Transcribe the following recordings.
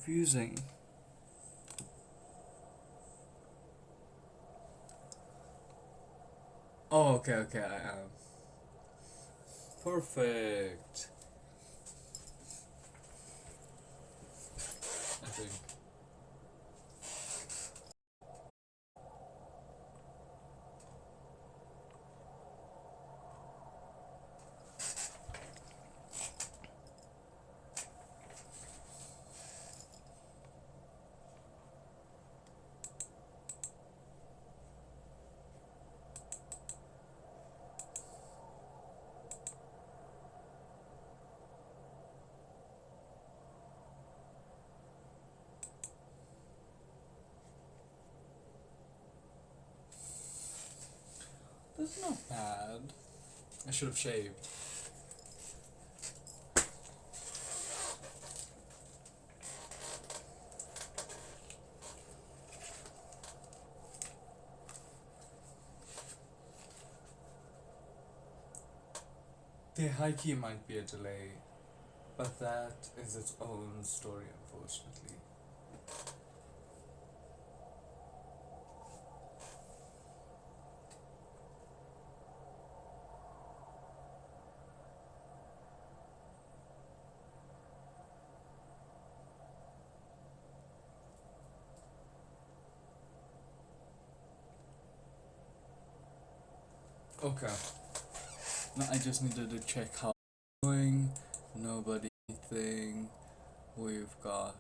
confusing. Oh, okay, okay, I am. Perfect. I think. That's not bad. I should have shaved. The high key might be a delay, but that is its own story, unfortunately. Okay. Now I just needed to check how it's going. Nobody thing. We've got.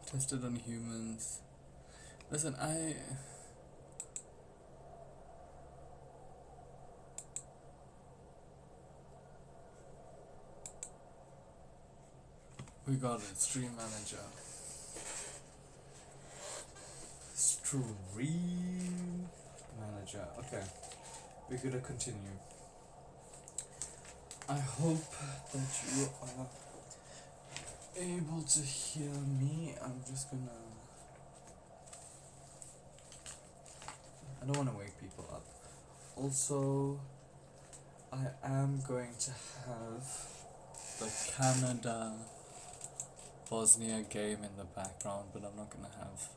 Tested on humans. Listen, we got it. Stream manager. Stream manager. Okay. We're gonna continue. I hope that you are able to hear me. I'm just gonna. I don't want to wake people up. Also, I am going to have the Canada Bosnia game in the background, but I'm not gonna have.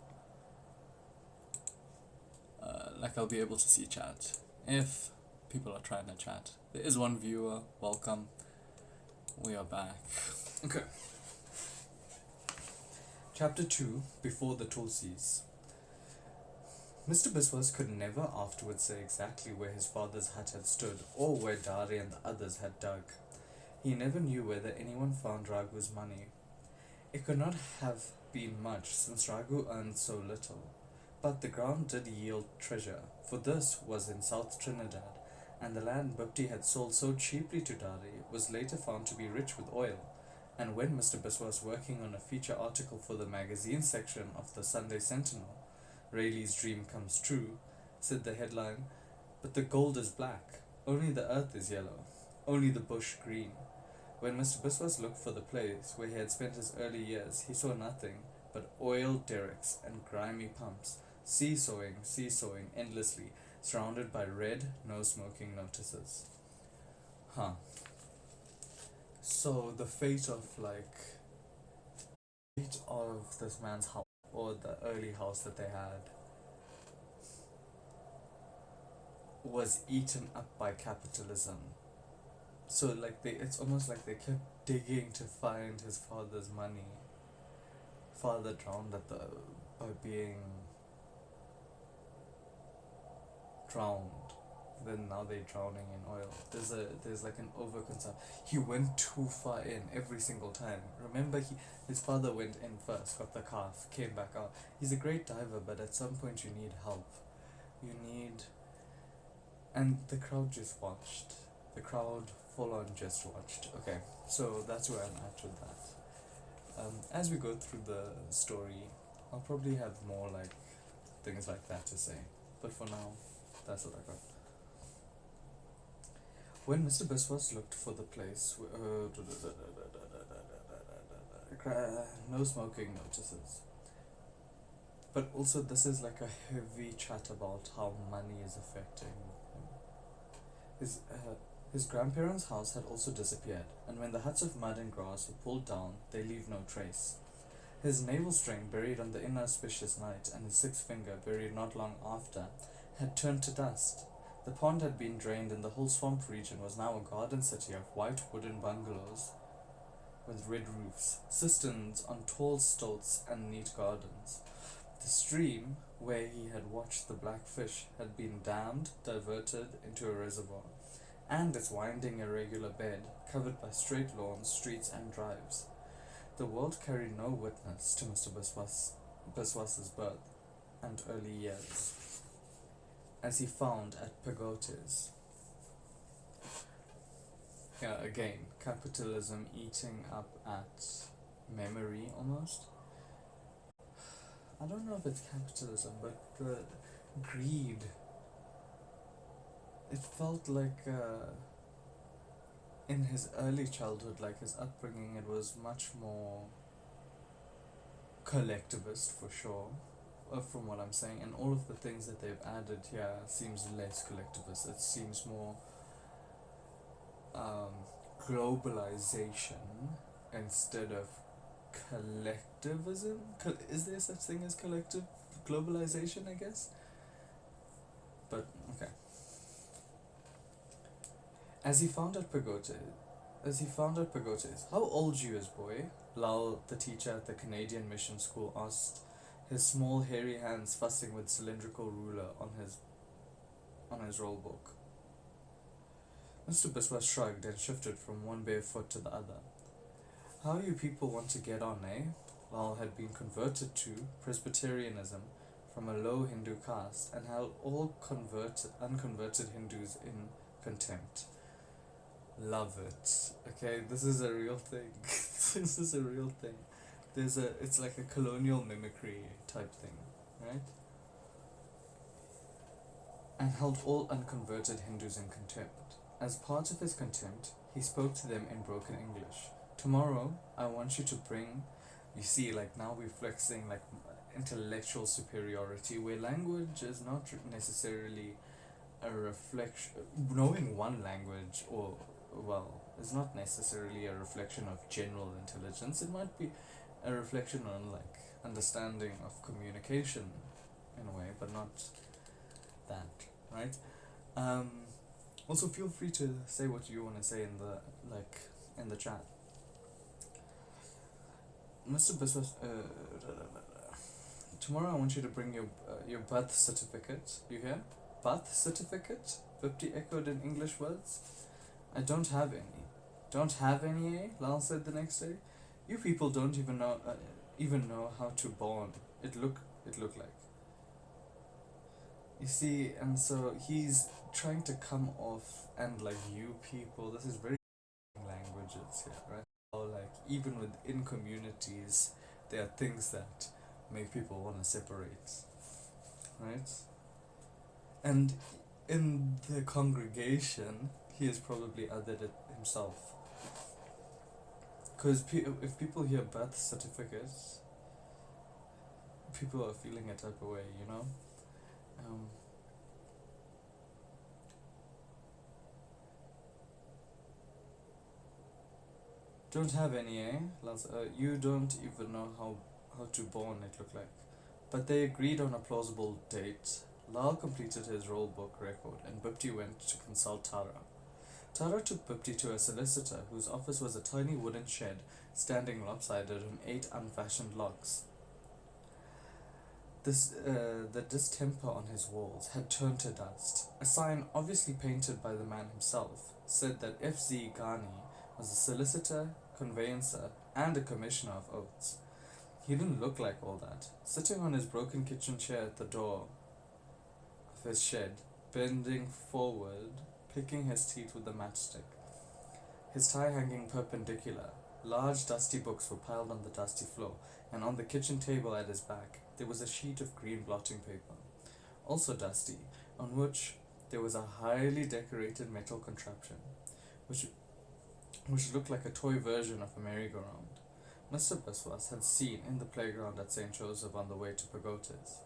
Like, I'll be able to see chat if people are trying to chat. There is one viewer. Welcome. We are back. Okay. Chapter 2, Before the Tulsis. Mr. Biswas could never afterwards say exactly where his father's hut had stood or where Dari and the others had dug. He never knew whether anyone found Raghu's money. It could not have been much since Raghu earned so little, but the ground did yield treasure, for this was in South Trinidad, and the land Bhupti had sold so cheaply to Dari was later found to be rich with oil. And when Mr. Biswas was working on a feature article for the magazine section of the Sunday Sentinel, Rayleigh's dream comes true, said the headline, but the gold is black, only the earth is yellow, only the bush green. When Mr. Biswas looked for the place where he had spent his early years, he saw nothing but oil derricks and grimy pumps, seesawing endlessly, surrounded by red, no-smoking notices. Huh. So the fate of this man's house, or the early house that they had, was eaten up by capitalism. So it's almost like they kept digging to find his father's money. Father drowned by being drowned. Then now they're drowning in oil. There's like an overconsumption. He went too far in every single time. Remember, his father went in first, got the calf, came back out. He's a great diver, but at some point you need help. You need, and the crowd just watched. The crowd full on just watched. Okay, so that's where I'm at with that. As we go through the story, I'll probably have more things like that to say. But for now, that's what I got. When Mr. Biswas looked for the place, no smoking notices. But also, this is like a heavy chat about how money is affecting him. His, uh, his grandparents' house had also disappeared, and when the huts of mud and grass were pulled down, they leave no trace. His navel string, buried on the inauspicious night, and his sixth finger, buried not long after, had turned to dust. The pond had been drained, and the whole swamp region was now a garden city of white wooden bungalows with red roofs, cisterns on tall stilts, and neat gardens. The stream, where he had watched the black fish, had been dammed, diverted into a reservoir, and its winding irregular bed, covered by straight lawns, streets, and drives. The world carried no witness to Mr. Biswas's birth and early years, as he found at Pegotes. Yeah, again, capitalism eating up at memory almost. I don't know if it's capitalism, but the greed. It felt like in his early childhood, like his upbringing, it was much more collectivist for sure, from what I'm saying, and all of the things that they've added here seems less collectivist. It seems more globalization instead of collectivism. Is there such thing as collective globalization, I guess? But okay. As he found at Pagotes, how old you is, boy? Lal, the teacher at the Canadian mission school, asked, his small hairy hands fussing with cylindrical ruler on his roll book. Mr. Biswas shrugged and shifted from one bare foot to the other. How you people want to get on, eh? Lal had been converted to Presbyterianism from a low Hindu caste and held all unconverted Hindus in contempt. Love it. Okay, this is a real thing. This is a real thing. It's like a colonial mimicry type thing, right? And held all unconverted Hindus in contempt. As part of his contempt, he spoke to them in broken English. Tomorrow, I want you to bring, you see, like now we're flexing like intellectual superiority, where language is not necessarily a reflection, knowing one language is not necessarily a reflection of general intelligence. It might be a reflection on like understanding of communication in a way, but not that, right? Also feel free to say what you want to say in the chat. Mr. Biswas, tomorrow I want you to bring your birth certificate. You hear? Birth certificate? 50 echoed in English words. I don't have any. Don't have any, eh? Lal said the next day. You people don't even know how to born. It look like. You see, and so he's trying to come off and like you people. This is very languages here, right? Or like even within communities, there are things that make people want to separate, right? And in the congregation, he has probably othered it himself. Because if people hear birth certificates, people are feeling a type of way, you know? Don't have any, eh? You don't even know how to born, it looked like. But they agreed on a plausible date. Lal completed his roll book record, and Bipti went to consult Tara. Tara took Bipti to a solicitor, whose office was a tiny wooden shed standing lopsided on 8 unfashioned logs. The distemper on his walls had turned to dust. A sign, obviously painted by the man himself, said that F.Z. Ghani was a solicitor, conveyancer, and a commissioner of oaths. He didn't look like all that. Sitting on his broken kitchen chair at the door of his shed, bending forward, picking his teeth with a matchstick, his tie hanging perpendicular, large dusty books were piled on the dusty floor, and on the kitchen table at his back there was a sheet of green blotting paper, also dusty, on which there was a highly decorated metal contraption, which looked like a toy version of a merry-go-round. Mr. Biswas had seen in the playground at St. Joseph on the way to Pagotes.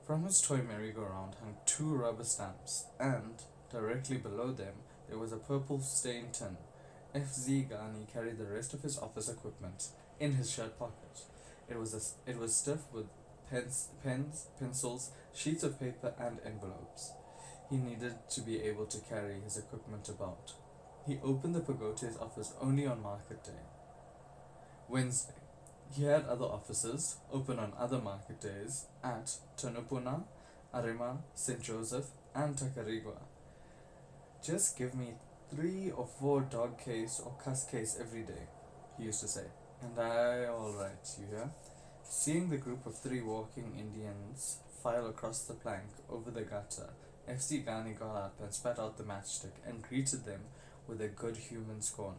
From his toy merry-go-round hung two rubber stamps, and, directly below them, there was a purple stained tin. F.Z. Ghani carried the rest of his office equipment in his shirt pocket. It was stuffed with pens, pencils, sheets of paper, and envelopes. He needed to be able to carry his equipment about. He opened the Pagotes office only on market day. Wednesday. He had other offices open on other market days at Tanupuna, Arima, St. Joseph, and Takarigua. Just give me 3 or 4 dog case or cuss case every day, he used to say. And alright, you hear? Seeing the group of 3 walking Indians file across the plank over the gutter, F.C. Ghani got up and spat out the matchstick and greeted them with a good human scorn.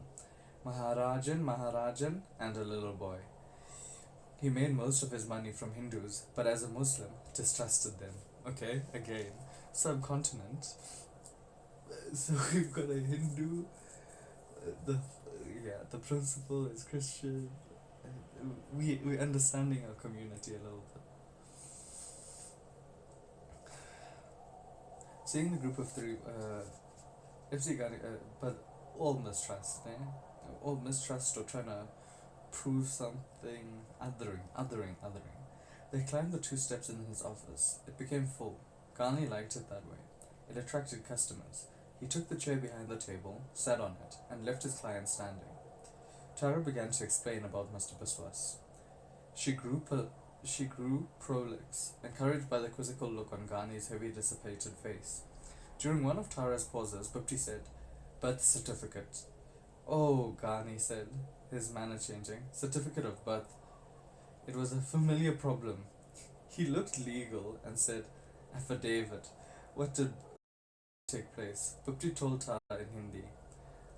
Maharajan, Maharajan, and a little boy. He made most of his money from Hindus, but as a Muslim, distrusted them. Okay, again, subcontinent. So we've got a Hindu, the principal is Christian. We're understanding our community a little bit. Seeing the group of 3, FC Ghani, but all mistrust, all mistrust or trying to prove something, othering. They climbed the 2 steps in his office. It became full. Ghani liked it that way. It attracted customers. He took the chair behind the table, sat on it, and left his client standing. Tara began to explain about Mr. Biswas. She grew prolix, encouraged by the quizzical look on Ghani's heavy, dissipated face. During one of Tara's pauses, Bupti said, "Birth certificate." "Oh," Ghani said, his manner changing. "Certificate of birth." It was a familiar problem. He looked legal and said, "Affidavit." What did take place? Bupti told Tara in Hindi.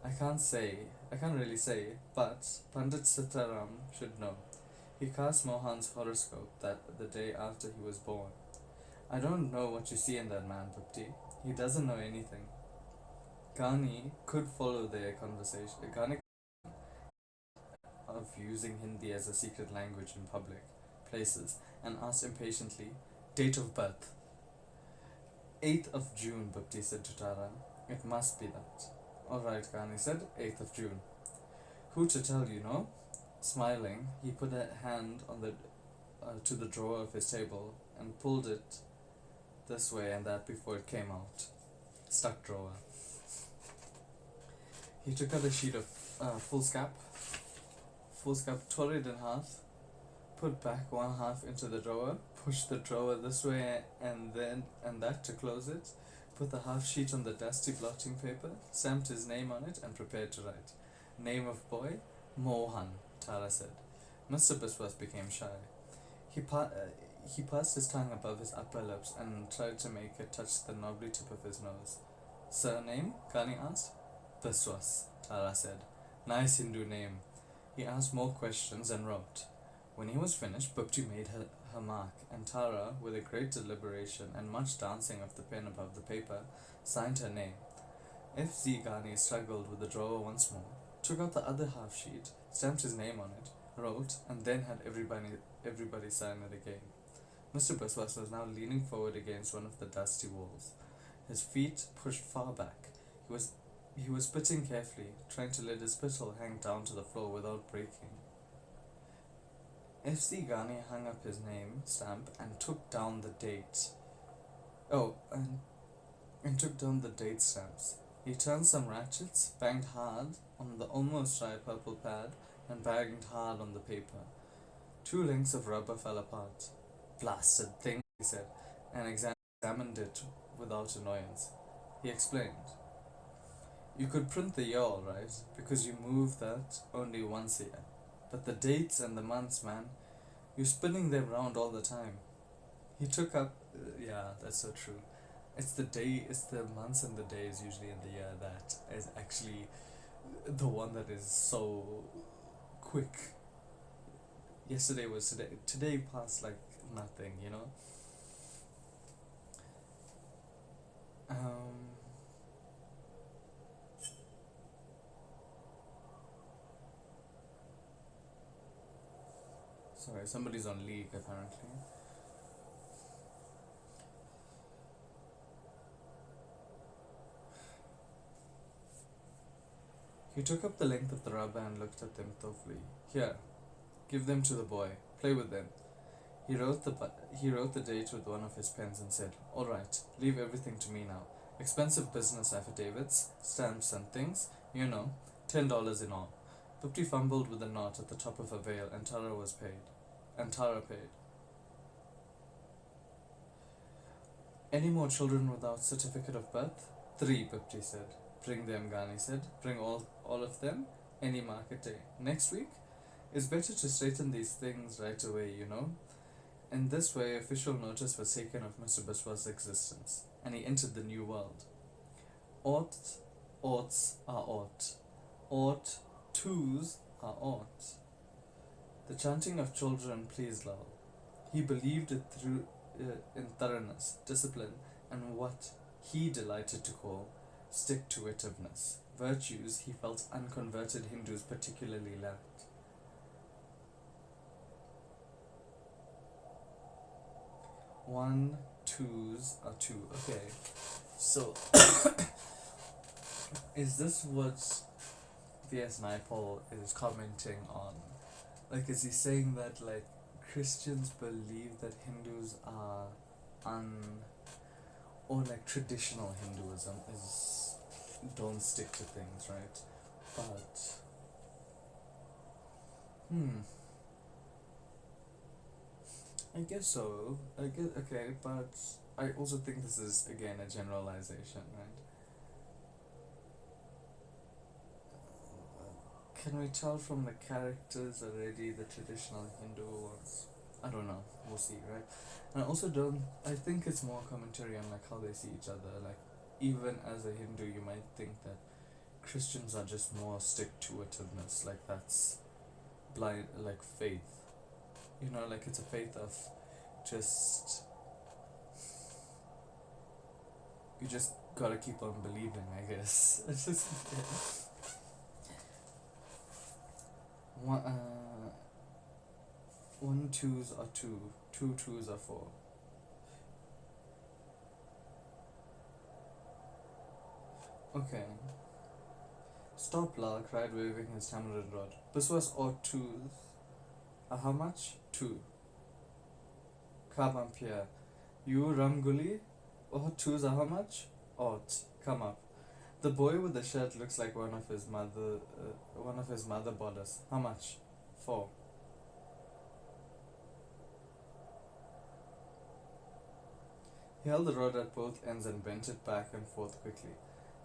I can't really say, but Pandit Sitaram should know. He cast Mohan's horoscope that the day after he was born. I don't know what you see in that man, Bupti. He doesn't know anything. Ghani could follow their conversation. Ghani of using Hindi as a secret language in public places and asked impatiently, "Date of birth?" 8th of June, Bupti said to Tara. "It must be that." "Alright," Ghani said, 8th of June. "Who to tell, you know?" Smiling, he put a hand on the to the drawer of his table and pulled it this way and that before it came out. Stuck drawer. He took out a sheet of foolscap, tore it in half, put back one half into the drawer, pushed the drawer this way and that to close it, put the half sheet on the dusty blotting paper, stamped his name on it, and prepared to write. Name of boy? Mohan, Tara said. Mr. Biswas became shy. He passed his tongue above his upper lips and tried to make it touch the knobbly tip of his nose. Surname? Ghani asked. Biswas, Tara said. Nice Hindu name. He asked more questions and wrote. When he was finished, Bupti made her mark, and Tara, with a great deliberation and much dancing of the pen above the paper, signed her name. F.Z. Ghani struggled with the drawer once more, took out the other half sheet, stamped his name on it, wrote, and then had everybody sign it again. Mr. Biswas was now leaning forward against one of the dusty walls, his feet pushed far back. He was spitting carefully, trying to let his spittle hang down to the floor without breaking. F.C. Ghani hung up his name stamp and took down the date. And took down the date stamps. He turned some ratchets, banged hard on the almost dry purple pad, and banged hard on the paper. 2 lengths of rubber fell apart. Blasted thing, he said, and examined it without annoyance. He explained. You could print the year all right, because you move that only once a year. But the dates and the months, man, you're spinning them round all the time. He took up, yeah, that's so true. It's the months and the days usually in the year that is actually the one that is so quick. Yesterday was today. Today passed like nothing, you know? Sorry, somebody's on league apparently. He took up the length of the rubber and looked at them thoughtfully. Here, give them to the boy. Play with them. He wrote the date with one of his pens and said, "All right, leave everything to me now. Expensive business affidavits, stamps and things, you know, $10 in all." Pipti fumbled with a knot at the top of her veil, and Tara paid. "Any more children without certificate of birth?" "3," Pipti said. "Bring them," Ghani said. "Bring all of them, any market day. Next week? It's better to straighten these things right away, you know." In this way, official notice was taken of Mr. Biswa's existence, and he entered the new world. Oughts are ought. Ought twos are ought. The chanting of children pleased Lal. He believed it through in thoroughness, discipline, and what he delighted to call stick-to-itiveness, virtues he felt unconverted Hindus particularly lacked. One, twos are two. Okay, so is this what V.S. Naipaul is commenting on? Like, is he saying that, like, Christians believe that Hindus are or like traditional Hinduism is don't stick to things, right? But I guess so. I guess okay, but I also think this is again a generalization, right? Can we tell from the characters already the traditional Hindu ones? I don't know. We'll see, right? And I also don't. I think it's more commentary on like how they see each other. Like, even as a Hindu, you might think that Christians are just more stick-to-itiveness. Like, that's blind, like faith. You know, like it's a faith of just you just gotta keep on believing, I guess. It's just one twos are two, two twos are four. Okay. "Stop, Lal," cried, waving his tamarind rod. Biswas ought twos are how much? 2. Come up here. You, Ramguli, ought twos are how much? Ought. Come up. The boy with the shirt looks like one of his mother bodice. How much? 4. He held the rod at both ends and bent it back and forth quickly.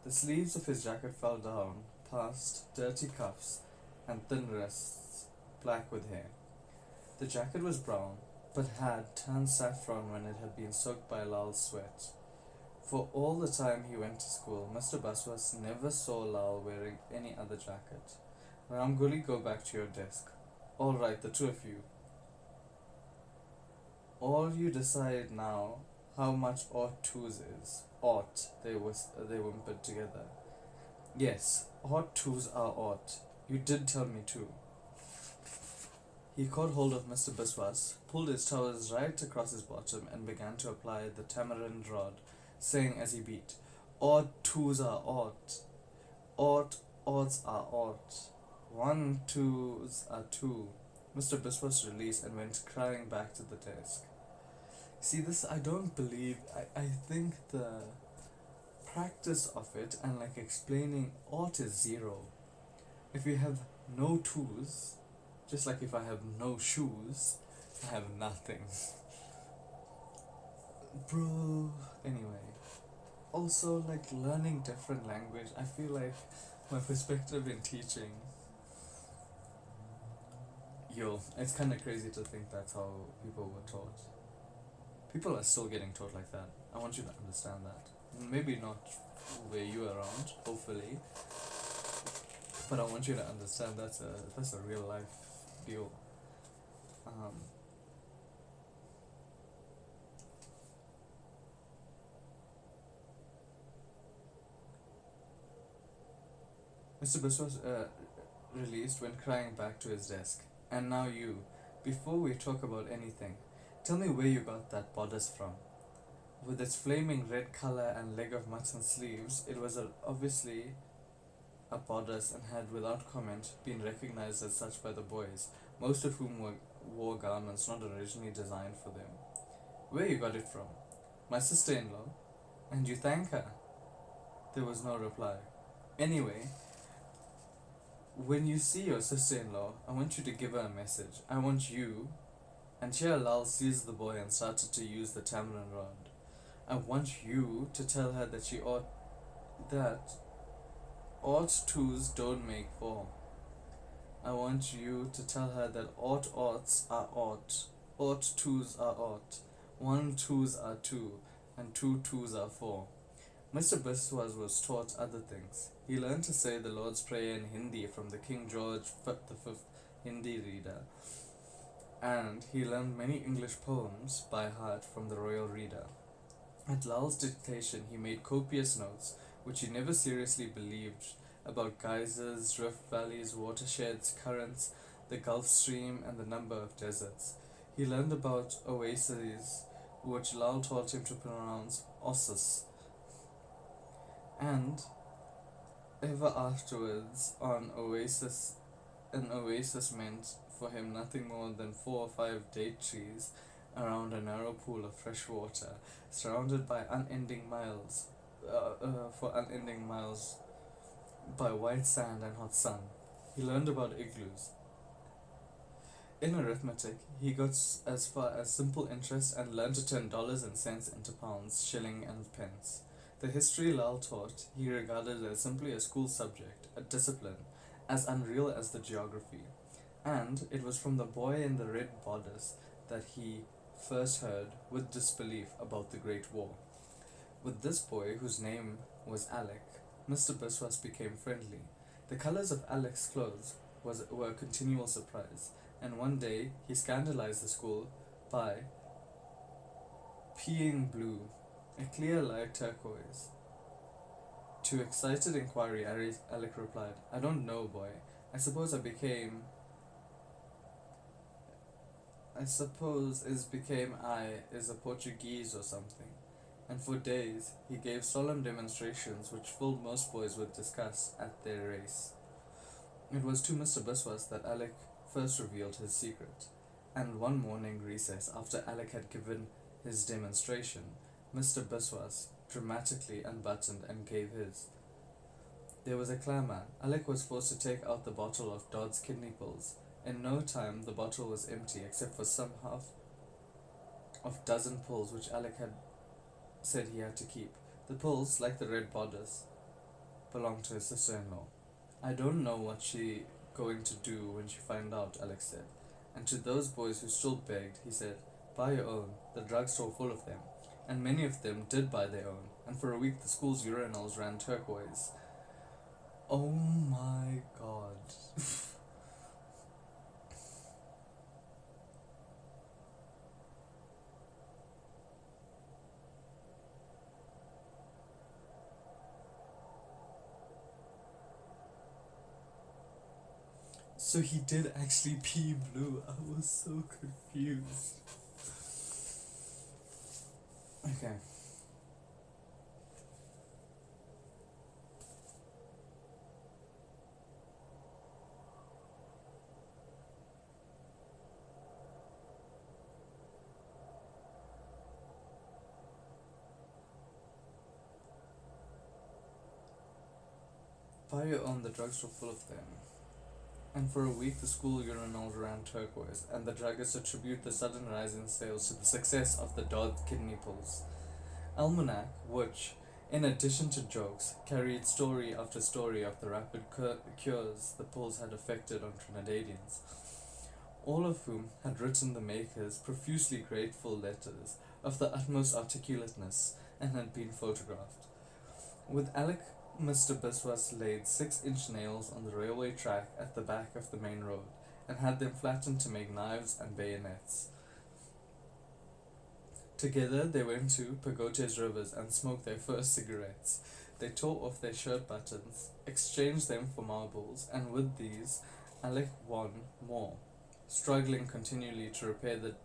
The sleeves of his jacket fell down, past dirty cuffs and thin wrists, black with hair. The jacket was brown, but had turned saffron when it had been soaked by Lal's sweat. For all the time he went to school, Mr. Baswas never saw Lal wearing any other jacket. "Ramguli, go back to your desk." "All right, the two of you. All you decide now how much ought twos is." "Ought," they whimpered together. "Yes, ought twos are ought. You did tell me to." He caught hold of Mr. Biswas, pulled his towels right across his bottom, and began to apply the tamarind rod, saying as he beat, "Ought twos are ought. Oughts are ought. 1 twos are 2. Mr. Biswas released and went crying back to the desk. See, this I don't believe. I think the practice of it and like explaining ought is 0. If you have no twos, just like if I have no shoes, I have nothing. Bro, anyway. Also, like learning different language, I feel like my perspective in teaching, it's kind of crazy to think that's how people were taught. People are still getting taught like that. I want you to understand that. Maybe not where you are around, hopefully, but I want you to understand that's a real life deal. Mr. Bush was released, went crying back to his desk. "And now you, before we talk about anything, tell me where you got that bodice from. With its flaming red color and leg of mutton sleeves, it was obviously a bodice and had, without comment, been recognized as such by the boys, most of whom wore garments not originally designed for them. Where you got it from? My sister-in-law. And you thank her? There was no reply. Anyway, when you see your sister-in-law, I want you to give her a message. I want you. And here Lal seized the boy and started to use the tamarind rod. I want you to tell her that ought twos don't make four. I want you to tell her that oughts are ought twos are ought, one twos are two, and two twos are four. Mr. Biswas was taught other things. He learned to say the Lord's Prayer in Hindi from the King George V Hindi reader, and he learned many English poems by heart from the Royal Reader. At Lal's dictation, he made copious notes, which he never seriously believed, about geysers, rift valleys, watersheds, currents, the Gulf Stream, and the number of deserts. He learned about oases, which Lal taught him to pronounce ossus. And ever afterwards, an oasis meant for him nothing more than 4 or 5 date trees around a narrow pool of fresh water, surrounded by unending miles by white sand and hot sun. He learned about igloos. In arithmetic, he got as far as simple interest and learned to turn dollars and cents into pounds, shilling, and pence. The history Lal taught he regarded as simply a school subject, a discipline, as unreal as the geography. And it was from the boy in the red bodice that he first heard, with disbelief, about the Great War. With this boy, whose name was Alec, Mr. Biswas became friendly. The colors of Alec's clothes were a continual surprise, and one day he scandalized the school by peeing blue, a clear light turquoise. To excited inquiry, Alec replied, I don't know, boy. I suppose is a Portuguese or something. And for days he gave solemn demonstrations which filled most boys with disgust at their race. It was to Mr. Biswas that Alec first revealed his secret, and one morning recess after Alec had given his demonstration, Mr. Biswas dramatically unbuttoned and gave his. There was a clamour. Alec was forced to take out the bottle of Dodd's kidney pills. In no time the bottle was empty except for some half of dozen pills which Alec had said he had to keep. The pills, like the red bodice, belonged to his sister-in-law. I don't know what she going to do when she find out, Alex said. And to those boys who still begged, he said, buy your own, the drugstore full of them. And many of them did buy their own, and for a week the school's urinals ran turquoise. Oh my god. So he did actually pee blue. I was so confused. Okay. Buy your own, the drugstore full of them. And for a week the school urinals ran turquoise, and the druggists attribute the sudden rise in sales to the success of the Dodd kidney pills. Almanac, which, in addition to jokes, carried story after story of the rapid cures the pills had effected on Trinidadians, all of whom had written the makers profusely grateful letters of the utmost articulateness and had been photographed. With Alec, Mr. Biswas laid 6-inch nails on the railway track at the back of the main road and had them flattened to make knives and bayonets. Together they went to Pagotes rivers and smoked their first cigarettes. They tore off their shirt buttons, exchanged them for marbles, and with these Alec won more. struggling continually to repair the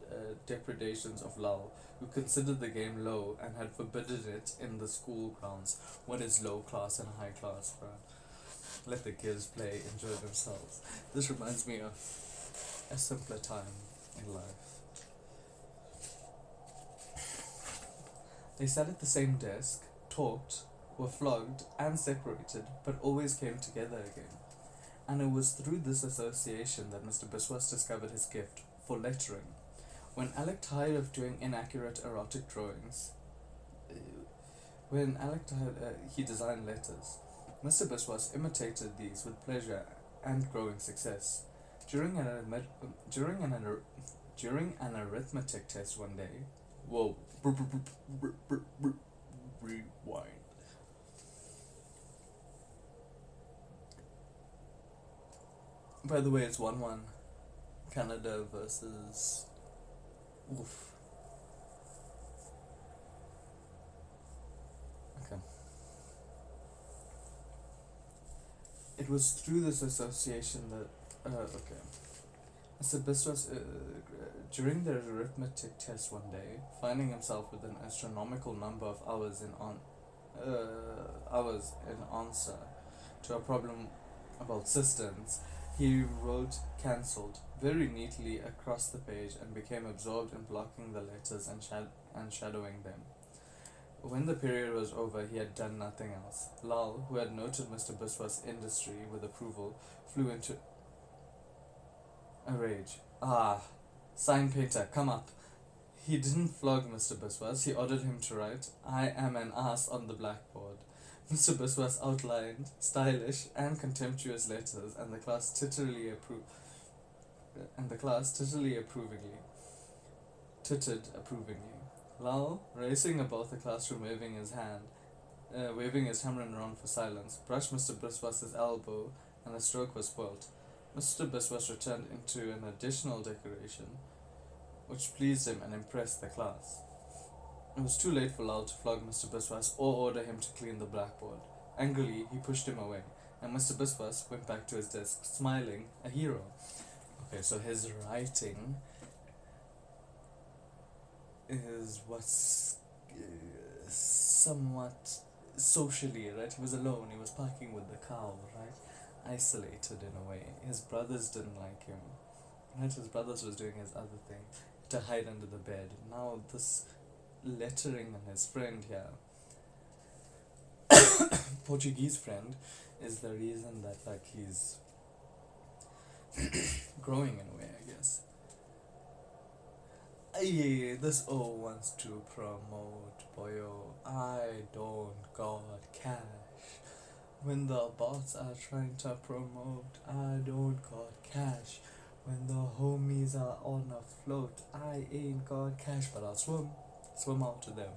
depredations of Lal, who considered the game low and had forbidden it in the school grounds. What is low class and high class, bro? Let the kids play, enjoy themselves. This reminds me of a simpler time in life. They sat at the same desk, talked, were flogged and separated, but always came together again. And it was through this association that Mr. Biswas discovered his gift for lettering. When Alec tired of doing inaccurate erotic drawings, he designed letters. Mr. Biswas imitated these with pleasure and growing success. During an arithmetic test one day, whoa, rewind. By the way, it's 1-1. Canada versus. Oof. Okay. It was through this association that. Okay. Mr. Biswas, during the arithmetic test one day, finding himself with an astronomical number of hours in answer to a problem about systems, he wrote cancelled very neatly across the page and became absorbed in blocking the letters and shadowing them. When the period was over, he had done nothing else. Lal, who had noted Mr. Biswas' industry with approval, flew into a rage. Ah, sign painter, come up. He didn't flog Mr. Biswas, he ordered him to write, I am an ass on the blackboard. Mr. Biswas outlined stylish and contemptuous letters, and the class tittered approvingly. Lal, racing about the classroom, waving his Hamron around for silence, brushed Mr. Biswas's elbow, and the stroke was spoilt. Mr. Biswas returned into an additional decoration, which pleased him and impressed the class. It was too late for Lal to flog Mr. Biswas or order him to clean the blackboard. Angrily, he pushed him away, and Mr. Biswas went back to his desk, smiling, a hero. Okay, so his writing is what's somewhat socially, right? He was alone, he was parking with the cow, right? Isolated in a way. His brothers didn't like him, right? His brothers was doing his other thing to hide under the bed. Now this lettering and his friend here, Portuguese friend, is the reason that like he's growing in a way, I guess. Yeah, this O wants to promote, boyo. I don't got cash. When the bots are trying to promote, I don't got cash. When the homies are on a float, I ain't got cash, but I'll swim out to them.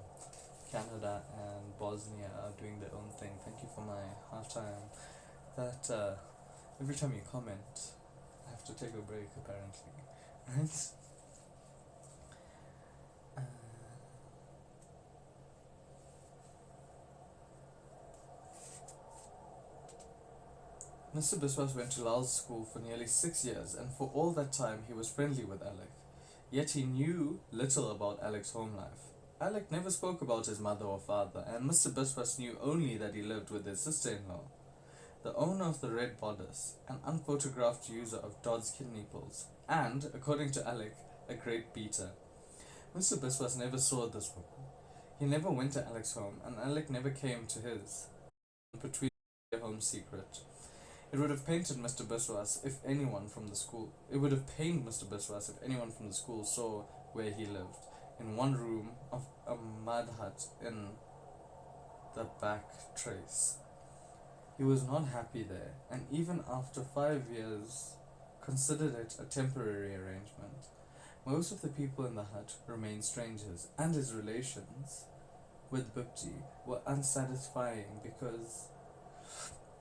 Canada and Bosnia are doing their own thing. Thank you for my halftime. That every time you comment, I have to take a break apparently, right? Mr. Biswas went to Lal's school for nearly 6 years, and for all that time he was friendly with Alec. Yet he knew little about Alec's home life. Alec never spoke about his mother or father, and Mr. Biswas knew only that he lived with his sister-in-law, the owner of the Red Bodice, an unphotographed user of Dodd's kidney pills, and, according to Alec, a great beater. Mr. Biswas never saw this woman. He never went to Alec's home, and Alec never came to his. Between their home secret. It would have pained Mr. Biswas if anyone from the school saw where he lived, in one room of a mud hut in the back trace. He was not happy there, and even after 5 years considered it a temporary arrangement. Most of the people in the hut remained strangers, and his relations with Bhupti were unsatisfying because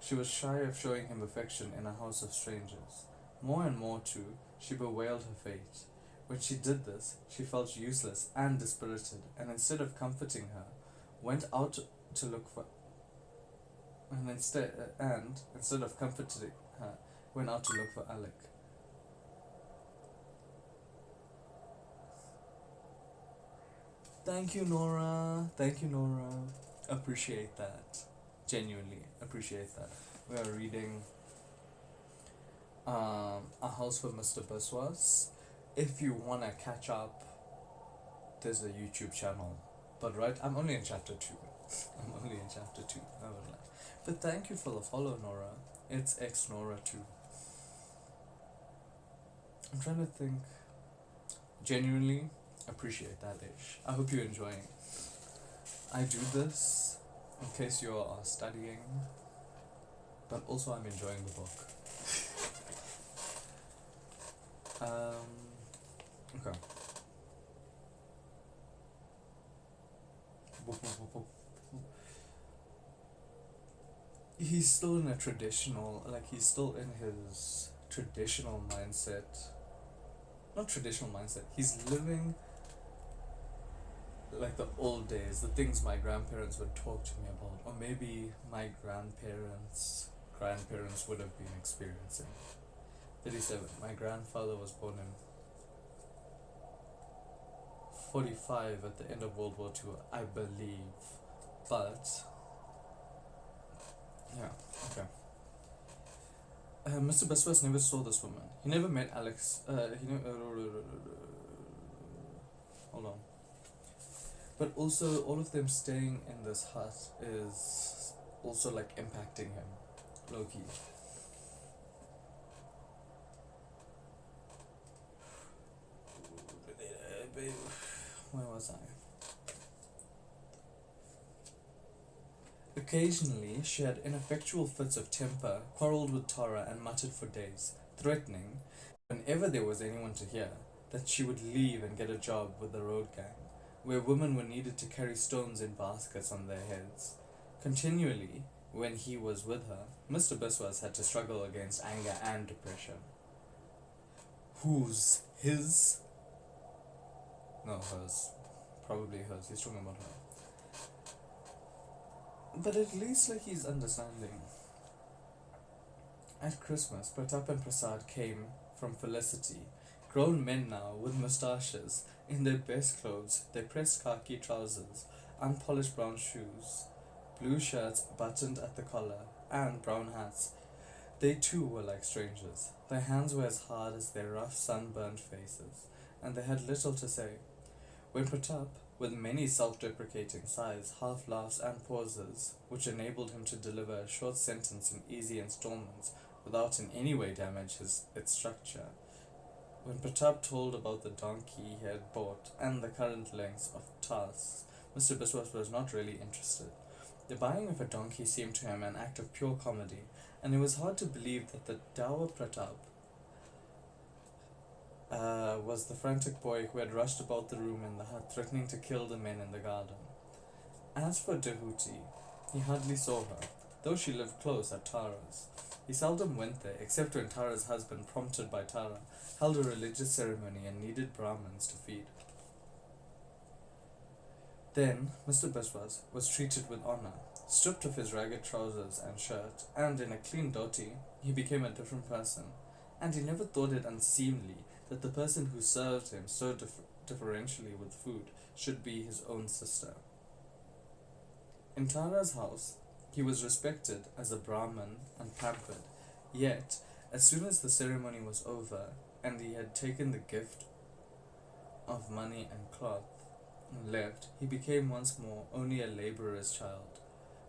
she was shy of showing him affection in a house of strangers. More and more, too, she bewailed her fate. When she did this, she felt useless and dispirited, and instead of comforting her, went out to look for instead of comforting her, went out to look for Alec. Thank you, Nora. Thank you, Nora. Appreciate that. Genuinely appreciate that. We are reading A House for Mr. Biswas. If you wanna catch up, there's a YouTube channel. But right, I'm only in chapter 2. I'm only in chapter 2. I would lie. But thank you for the follow, Nora. It's ex Nora too. I'm trying to think. Genuinely appreciate that ish. I hope you're enjoying. I do this in case you are studying, but also I'm enjoying the book. Okay. He's still in a traditional, like he's still in his traditional mindset. Not traditional mindset. He's living like the old days, the things my grandparents would talk to me about, or maybe my grandparents would have been experiencing. 37. My grandfather was born in 45 at the end of World War II, I believe. But yeah, okay. Mr. Biswas never saw this woman. He never met Alex. Hold on. But also, all of them staying in this hut is also like impacting him, low key. Where was I? Occasionally, she had ineffectual fits of temper, quarrelled with Tara, and muttered for days, threatening, whenever there was anyone to hear, that she would leave and get a job with the road gang, where women were needed to carry stones in baskets on their heads. Continually, when he was with her, Mr. Biswas had to struggle against anger and depression. Whose? His? No, hers. Probably hers. He's talking about her. But at least like he's understanding. At Christmas, Pratap and Prasad came from Felicity, grown men now with moustaches, in their best clothes, their pressed khaki trousers, unpolished brown shoes, blue shirts buttoned at the collar, and brown hats. They too were like strangers. Their hands were as hard as their rough sunburned faces, and they had little to say. When Pratap, with many self-deprecating sighs, half laughs and pauses, which enabled him to deliver a short sentence in easy installments without in any way damage its structure. When Pratap told about the donkey he had bought and the current lengths of tasks, Mr. Biswas was not really interested. The buying of a donkey seemed to him an act of pure comedy, and it was hard to believe that the dour Pratap was the frantic boy who had rushed about the room in the hut, threatening to kill the men in the garden. As for Dehuti, he hardly saw her, though she lived close at Tara's. He seldom went there, except when Tara's husband, prompted by Tara, held a religious ceremony and needed Brahmins to feed. Then Mr. Biswas was treated with honor. Stripped of his ragged trousers and shirt, and in a clean dhoti, he became a different person, and he never thought it unseemly that the person who served him so differentially with food should be his own sister. In Tara's house, he was respected as a Brahmin and pampered, yet, as soon as the ceremony was over, and he had taken the gift of money and cloth and left, he became once more only a labourer's child.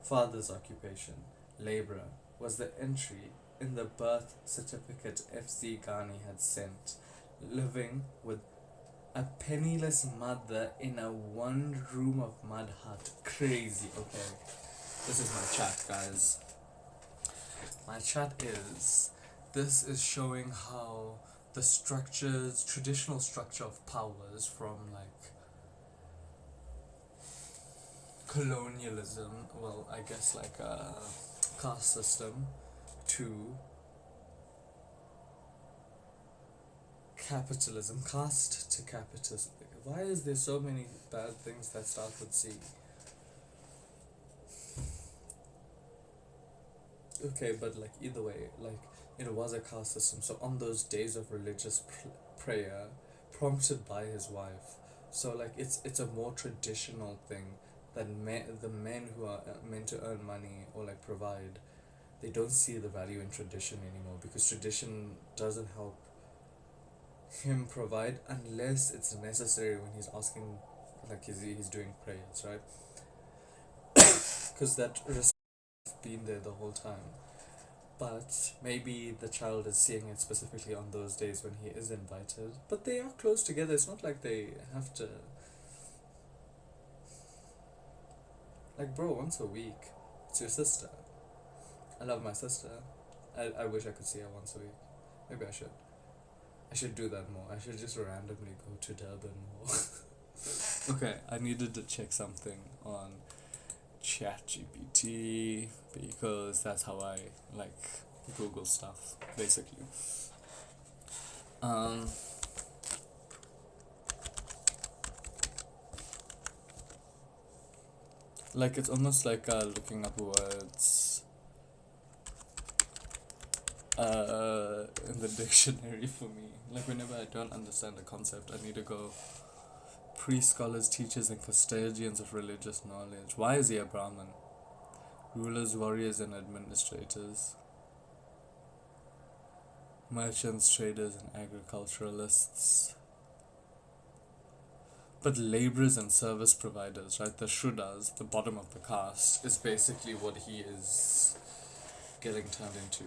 Father's occupation, labourer, was the entry in the birth certificate F.C. Ghani had sent, living with a penniless mother in a one-room of mud hut. Crazy, okay. This is my chat, guys. My chat is... This is showing how the traditional structure of powers from, like, colonialism, well, I guess, like, a caste system, to capitalism, caste to capitalism. Why is there so many bad things that start with C? Okay, but like either way, like it was a caste system. So on those days of religious prayer, prompted by his wife, So like it's a more traditional thing that the men who are meant to earn money or like provide, they don't see the value in tradition anymore because tradition doesn't help him provide unless it's necessary when he's asking, like he's doing prayers, right? Because that risk been there the whole time. But maybe the child is seeing it specifically on those days when he is invited. But they are close together. It's not like they have to. Like, bro, once a week. It's your sister. I love my sister. I wish I could see her once a week. Maybe I should. I should do that more. I should just randomly go to Durban more. Okay, I needed to check something on ChatGPT because that's how I like Google stuff, basically. Um, like it's almost like looking up words in the dictionary for me. Like whenever I don't understand a concept, I need to go pre-scholars, teachers, and custodians of religious knowledge. Why is he a Brahmin? Rulers, warriors, and administrators. Merchants, traders, and agriculturalists. But laborers and service providers, right? The Shuddhas, the bottom of the caste, is basically what he is getting turned into.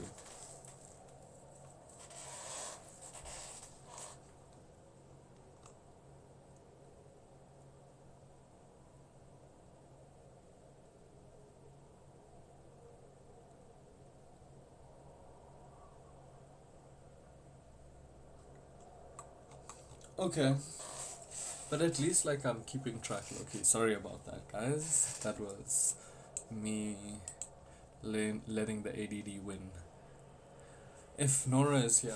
Okay. But at least like I'm keeping track. Okay, sorry about that, guys. That was me letting the ADD win. If Nora is here,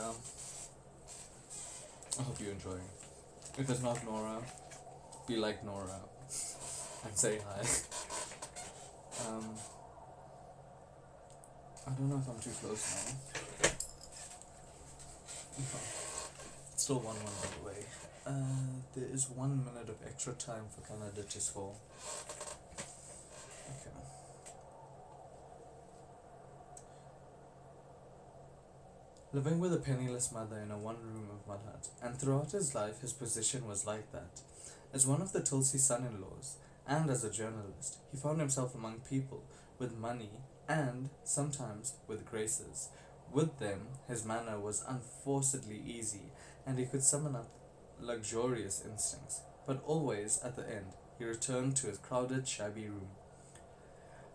I hope you're enjoying. If it's not Nora, be like Nora and say hi. Um, I don't know if I'm too close now. It's still 1-1 by the way. There is 1 minute of extra time for Canada to score. Okay. Living with a penniless mother in a one-room of mud hut, and throughout his life his position was like that. As one of the Tulsi son-in-laws, and as a journalist, he found himself among people with money and, sometimes, with graces. With them, his manner was unforcedly easy, and he could summon up luxurious instincts. But always, at the end, he returned to his crowded, shabby room.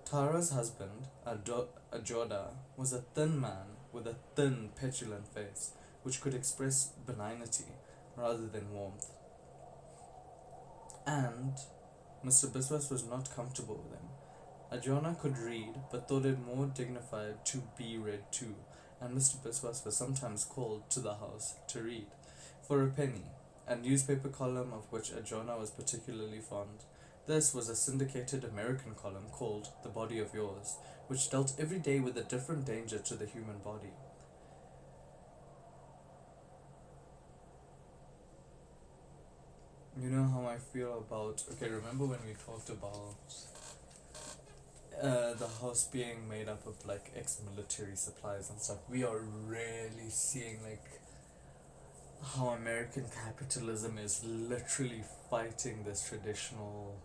Tara's husband, Ajoda, was a thin man with a thin, petulant face, which could express benignity rather than warmth. And Mr. Biswas was not comfortable with him. Ajona could read, but thought it more dignified to be read to, and Mr. Biswas was sometimes called to the house to read, for a penny, a newspaper column of which Ajona was particularly fond. This was a syndicated American column called The Body of Yours, which dealt every day with a different danger to the human body. You know how I feel about... Okay, remember when we talked about the house being made up of like ex-military supplies and stuff? We are really seeing like how American capitalism is literally fighting this traditional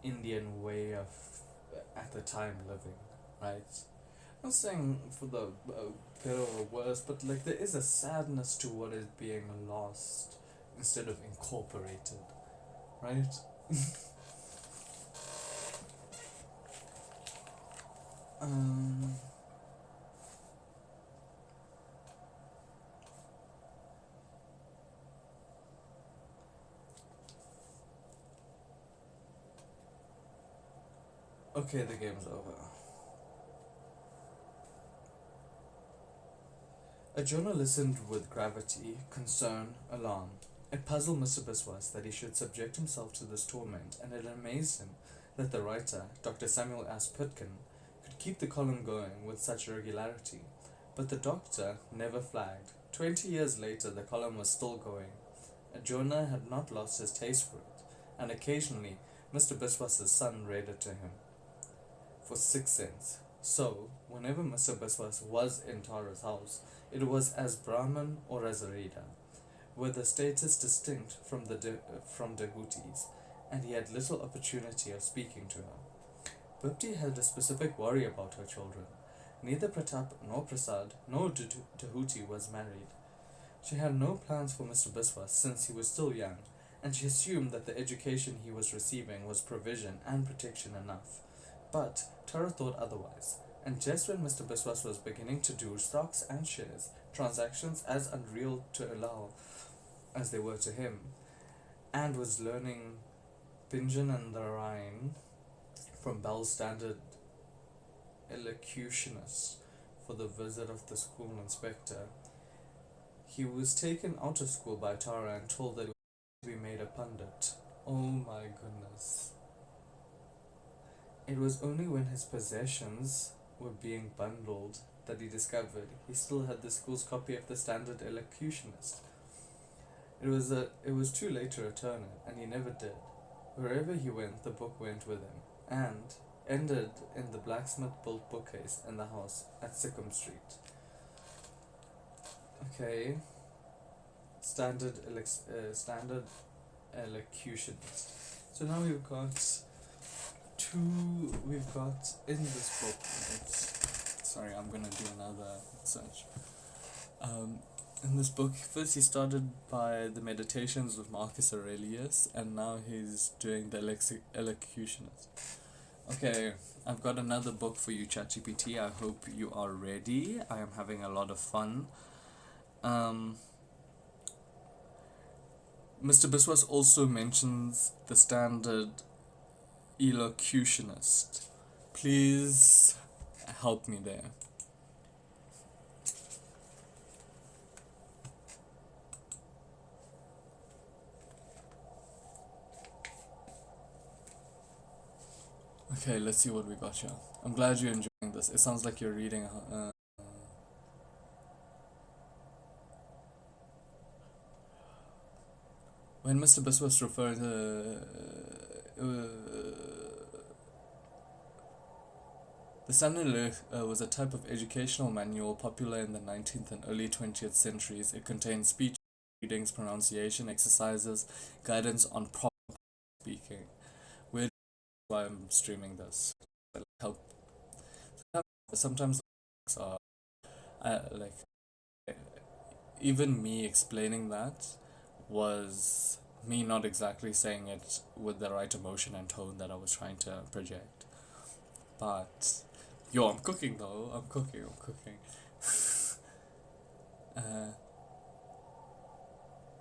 Indian way of at the time living, right? I'm not saying for the better or worse, but like there is a sadness to what is being lost instead of incorporated, right? um, okay, the game's over. Ajona listened with gravity, concern, alarm. It puzzled Mr. Biswas that he should subject himself to this torment, and it amazed him that the writer, Dr. Samuel S. Pitkin, could keep the column going with such regularity. But the doctor never flagged. 20 years later, the column was still going. Jonah had not lost his taste for it, and occasionally Mr. Biswas's son read it to him for 6 cents. So, whenever Mr. Biswas was in Tara's house, it was as Brahmin or as a reader, with a status distinct from from Dehuti's, and he had little opportunity of speaking to her. Bhupti had a specific worry about her children. Neither Pratap nor Prasad nor Dehuti was married. She had no plans for Mr. Biswas since he was still young, and she assumed that the education he was receiving was provision and protection enough. But Tara thought otherwise, and just when Mr. Biswas was beginning to do stocks and shares, transactions as unreal to allow as they were to him, and was learning Pinjan and the Rhine from Bell's standard elocutionist for the visit of the school inspector, he was taken out of school by Tara and told that he was to be made a pundit. Oh my goodness. It was only when his possessions were being bundled that he discovered he still had the school's copy of the standard elocutionist. It was too late to return it, and he never did. Wherever he went, the book went with him, and ended in the blacksmith-built bookcase in the house at Sikkim Street. Okay, standard elocutionist. So now we've got in this book. Sorry, I'm gonna do another search. In this book, first he started by the Meditations of Marcus Aurelius, and now he's doing the elocutionist. Okay, I've got another book for you, ChatGPT. I hope you are ready. I am having a lot of fun. Mr. Biswas also mentions the standard elocutionist. Please help me there. Okay, let's see what we got here. I'm glad you're enjoying this. It sounds like you're reading. When Mr. Biswas referred to the Standard was a type of educational manual popular in the 19th and early 20th centuries. It contained speech, readings, pronunciation, exercises, guidance on proper speaking. Which is why I'm streaming this. Help. Sometimes like even me explaining that was me not exactly saying it with the right emotion and tone that I was trying to project. But yo, I'm cooking though. I'm cooking.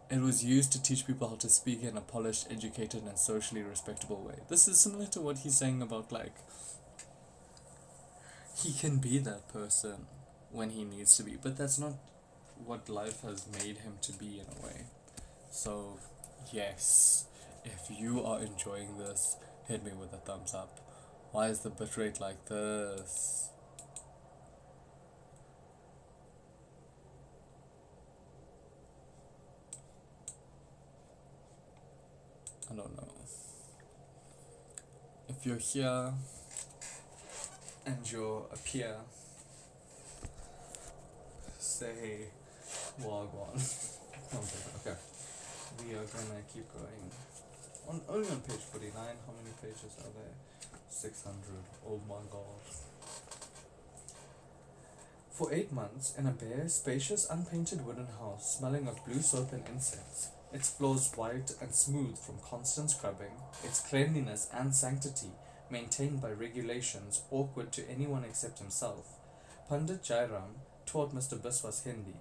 It was used to teach people how to speak in a polished, educated, and socially respectable way. This is similar to what he's saying about, like, he can be that person when he needs to be, but that's not what life has made him to be in a way. So, yes, if you are enjoying this, hit me with a thumbs up. Why is the bitrate like this? I don't know. If you're here and you're a peer, say Wagwan. Okay. We are gonna keep going. Only on page 49, how many pages are there? 600. Oh my god. For 8 months, in a bare, spacious, unpainted wooden house smelling of blue soap and incense, its floors white and smooth from constant scrubbing, its cleanliness and sanctity maintained by regulations awkward to anyone except himself, Pandit Jairam taught Mr. Biswas Hindi,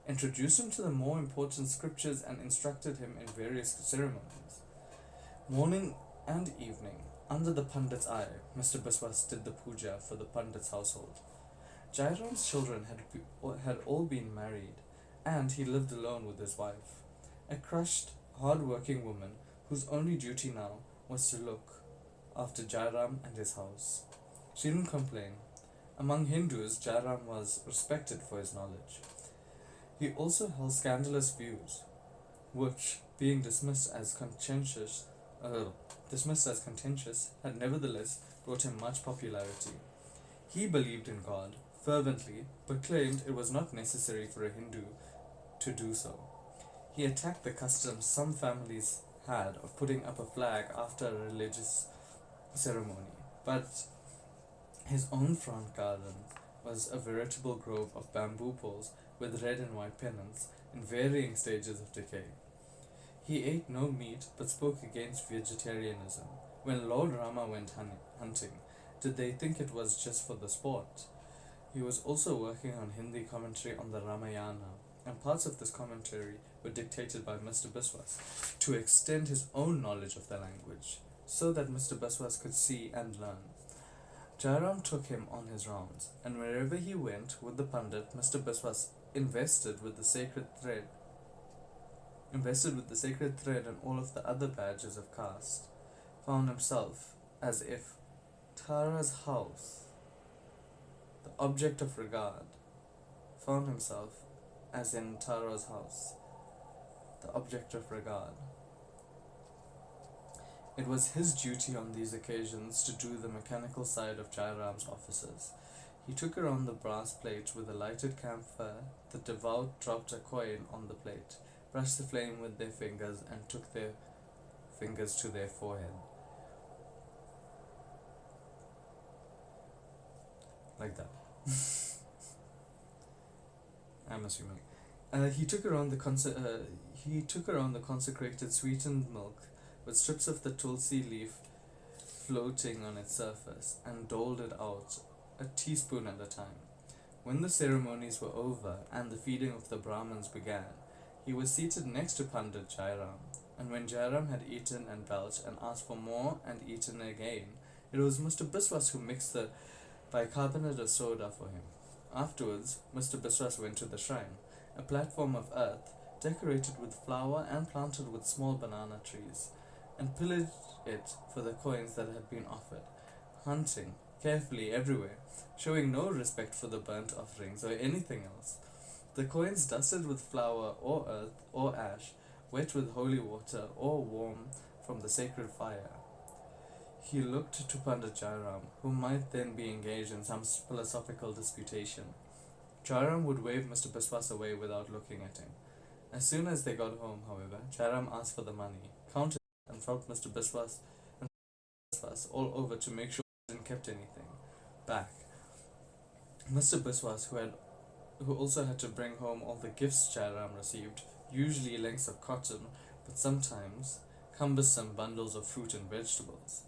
introduced him to the more important scriptures and instructed him in various ceremonies. Morning and evening, under the Pandit's eye, Mr. Biswas did the puja for the Pandit's household. Jairam's children had all been married, and he lived alone with his wife, a crushed, hard-working woman whose only duty now was to look after Jairam and his house. She didn't complain. Among Hindus, Jairam was respected for his knowledge. He also held scandalous views, which, being dismissed as contentious, had nevertheless brought him much popularity. He believed in God fervently, but claimed it was not necessary for a Hindu to do so. He attacked the customs some families had of putting up a flag after a religious ceremony, but his own front garden was a veritable grove of bamboo poles with red and white pennants in varying stages of decay. He ate no meat but spoke against vegetarianism. When Lord Rama went hunting, did they think it was just for the sport? He was also working on Hindi commentary on the Ramayana, and parts of this commentary were dictated by Mr. Biswas to extend his own knowledge of the language, so that Mr. Biswas could see and learn. Jairam took him on his rounds, and wherever he went with the Pandit, Mr. Biswas invested with the sacred thread and all of the other badges of caste, found himself as if Tara's house, the object of regard, found himself as in Tara's house, the object of regard. It was his duty on these occasions to do the mechanical side of Jairam's offices. He took around the brass plate with a lighted camphor. The devout dropped a coin on the plate, brushed the flame with their fingers, and took their fingers to their forehead. Like that. I'm assuming. He took around the consecrated sweetened milk with strips of the tulsi leaf floating on its surface, and doled it out, a teaspoon at a time. When the ceremonies were over and the feeding of the Brahmins began, he was seated next to Pandit Jairam, and when Jairam had eaten and belched and asked for more and eaten again, it was Mr. Biswas who mixed the bicarbonate of soda for him. Afterwards, Mr. Biswas went to the shrine, a platform of earth decorated with flower and planted with small banana trees, and pillaged it for the coins that had been offered, hunting carefully everywhere, showing no respect for the burnt offerings or anything else. The coins dusted with flour or earth or ash, wet with holy water or warm from the sacred fire. He looked to Pandit Jairam, who might then be engaged in some philosophical disputation. Jairam would wave Mr. Biswas away without looking at him. As soon as they got home, however, Jairam asked for the money, counted it, and felt Mr. Biswas all over to make sure he hadn't kept anything back. Mr. Biswas, who also had to bring home all the gifts Jairam received, usually lengths of cotton, but sometimes cumbersome bundles of fruit and vegetables.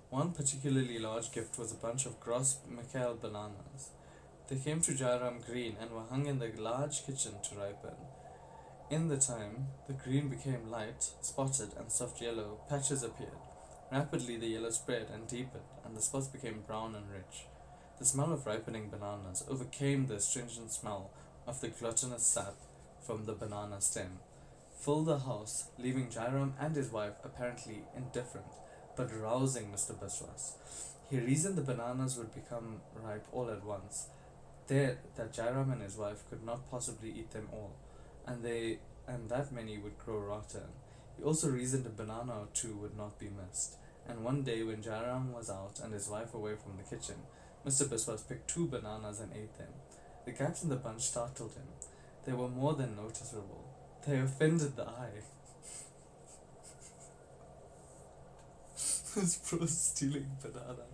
One particularly large gift was a bunch of gross Mikhail bananas. They came to Jairam green and were hung in the large kitchen to ripen. In the time, the green became light, spotted, and soft yellow. Patches appeared. Rapidly the yellow spread and deepened, and the spots became brown and rich. The smell of ripening bananas overcame the astringent smell of the gluttonous sap from the banana stem, filled the house, leaving Jairam and his wife apparently indifferent, but rousing Mr. Biswas. He reasoned the bananas would become ripe all at once, that Jairam and his wife could not possibly eat them all, and that many would grow rotten. He also reasoned a banana or two would not be missed, and one day when Jairam was out and his wife away from the kitchen, Mr. Biswas picked 2 bananas and ate them. The gaps in the bunch startled him. They were more than noticeable. They offended the eye. This bro stealing banana.